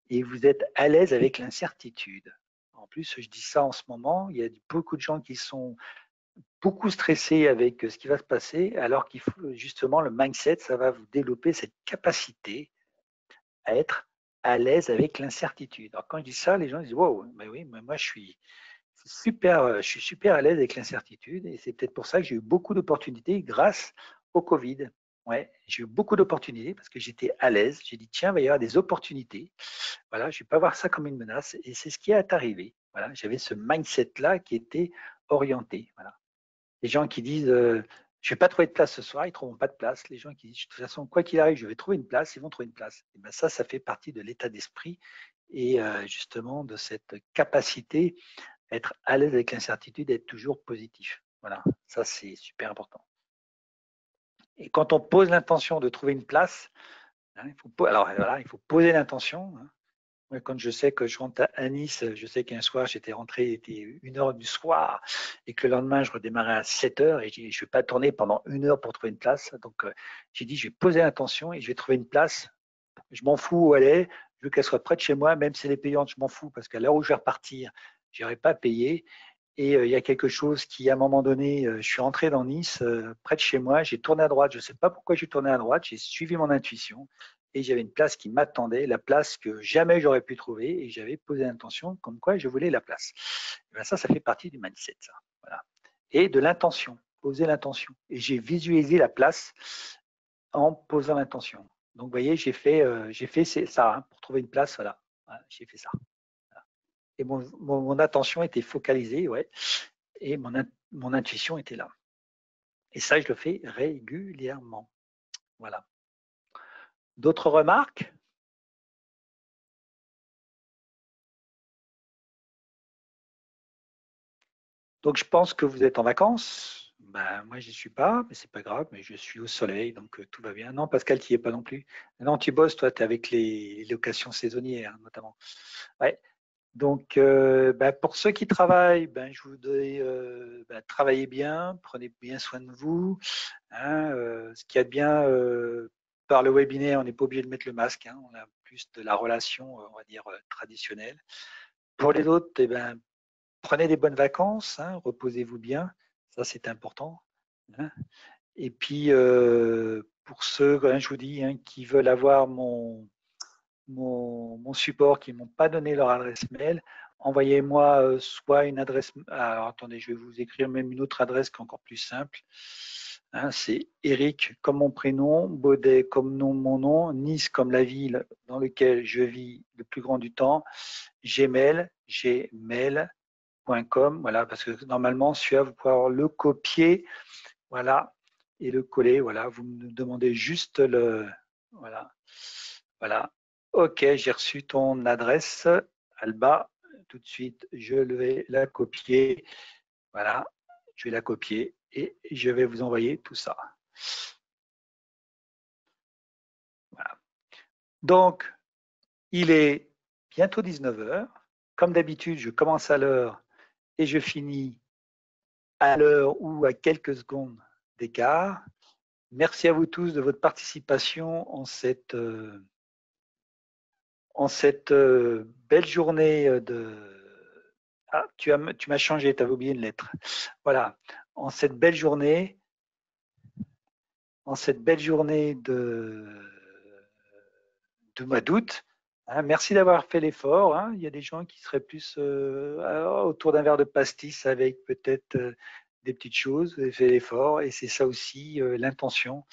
A: Et vous êtes à l'aise avec l'incertitude. En plus, je dis ça en ce moment, il y a beaucoup de gens qui sont beaucoup stressés avec ce qui va se passer, alors qu'il faut justement le mindset, ça va vous développer cette capacité à être à l'aise avec l'incertitude. Alors quand je dis ça, les gens disent wow, mais oui, mais moi je suis super à l'aise avec l'incertitude et c'est peut-être pour ça que j'ai eu beaucoup d'opportunités grâce au Covid. Ouais, j'ai eu beaucoup d'opportunités parce que j'étais à l'aise. J'ai dit tiens, il va y avoir des opportunités. Voilà, je ne vais pas voir ça comme une menace et c'est ce qui est arrivé. Voilà, j'avais ce mindset là qui était orienté. Voilà. Les gens qui disent je ne vais pas trouver de place ce soir, ils ne trouveront pas de place. Les gens qui disent de toute façon, quoi qu'il arrive, je vais trouver une place, ils vont trouver une place. Et ben ça fait partie de l'état d'esprit et justement de cette capacité à être à l'aise avec l'incertitude et être toujours positif. Voilà, ça c'est super important. Et quand on pose l'intention de trouver une place, hein, il faut poser l'intention. Hein. Quand je sais que je rentre à Nice, je sais qu'un soir, j'étais rentré, il était 1 heure du soir, et que le lendemain, je redémarrais à 7 heures, et je ne vais pas tourner pendant 1 heure pour trouver une place. Donc, j'ai dit, je vais poser l'intention et je vais trouver une place. Je m'en fous où elle est, je veux qu'elle soit près de chez moi, même si elle est payante, je m'en fous, parce qu'à l'heure où je vais repartir, je n'aurai pas payé. Et il y a quelque chose qui, à un moment donné, je suis rentré dans Nice, près de chez moi, j'ai tourné à droite, je ne sais pas pourquoi j'ai tourné à droite, j'ai suivi mon intuition et j'avais une place qui m'attendait, la place que jamais j'aurais pu trouver et j'avais posé l'intention comme quoi je voulais la place. Et bien ça fait partie du mindset, ça. Voilà. Et de l'intention, poser l'intention. Et j'ai visualisé la place en posant l'intention. Donc, vous voyez, j'ai fait ça hein, pour trouver une place, voilà. Voilà, j'ai fait ça. Et mon attention était focalisée, ouais, et mon intuition était là. Et ça, je le fais régulièrement. Voilà. D'autres remarques? Donc, je pense que vous êtes en vacances. Ben, moi, je n'y suis pas, mais c'est pas grave, mais je suis au soleil, donc tout va bien. Non, Pascal, tu n'y es pas non plus. Non, tu bosses, toi, tu es avec les locations saisonnières, notamment. Ouais. Donc, ben, pour ceux qui travaillent, ben, je vous dis, ben, travaillez bien, prenez bien soin de vous. Hein, ce qu'il y a de bien par le webinaire, on n'est pas obligé de mettre le masque. Hein, on a plus de la relation, on va dire, traditionnelle. Pour les autres, eh ben, prenez des bonnes vacances, hein, reposez-vous bien, ça c'est important. Hein. Et puis, pour ceux, hein, je vous dis, hein, qui veulent avoir mon support, qui ne m'ont pas donné leur adresse mail, envoyez-moi soit une adresse. Alors attendez, je vais vous écrire même une autre adresse qui est encore plus simple. Hein, c'est Eric comme mon prénom, Baudet comme mon nom, Nice comme la ville dans laquelle je vis le plus grand du temps, gmail.com, voilà, parce que normalement, celui-là, vous pouvez avoir le copier, voilà, et le coller, voilà, vous me demandez juste voilà, voilà. Ok, j'ai reçu ton adresse, Alba. Tout de suite, je vais la copier. Voilà, je vais la copier et je vais vous envoyer tout ça. Voilà. Donc, il est bientôt 19 heures. Comme d'habitude, je commence à l'heure et je finis à l'heure ou à quelques secondes d'écart. Merci à vous tous de votre participation en cette belle journée de... Ah, tu m'as changé, tu avais oublié une lettre. Voilà, en cette belle journée, de mois d'août. Hein, merci d'avoir fait l'effort. Hein. Il y a des gens qui seraient plus autour d'un verre de pastis avec peut-être des petites choses, vous avez fait l'effort. Et c'est ça aussi l'intention,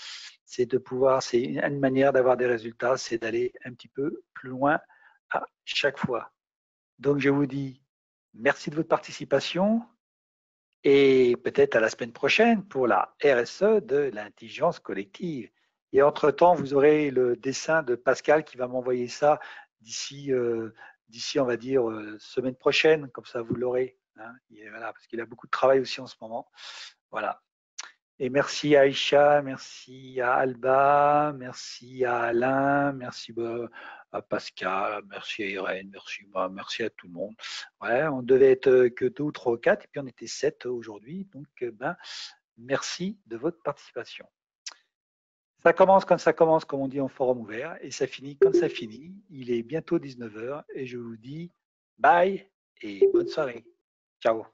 A: c'est de pouvoir, c'est une manière d'avoir des résultats, c'est d'aller un petit peu plus loin à chaque fois. Donc je vous dis merci de votre participation et peut-être à la semaine prochaine pour la RSE de l'intelligence collective. Et entre-temps, vous aurez le dessin de Pascal qui va m'envoyer ça d'ici, on va dire, semaine prochaine, comme ça vous l'aurez. Hein. Voilà, parce qu'il a beaucoup de travail aussi en ce moment. Voilà. Et merci à Aïcha, merci à Alba, merci à Alain, merci à Pascal, merci à Irène, merci moi, merci à tout le monde. Ouais, on devait être que 2 ou 3 ou 4, et puis on était 7 aujourd'hui. Donc, merci de votre participation. Ça commence, comme on dit en forum ouvert, et ça finit comme ça finit. Il est bientôt 19 h et je vous dis bye et bonne soirée. Ciao.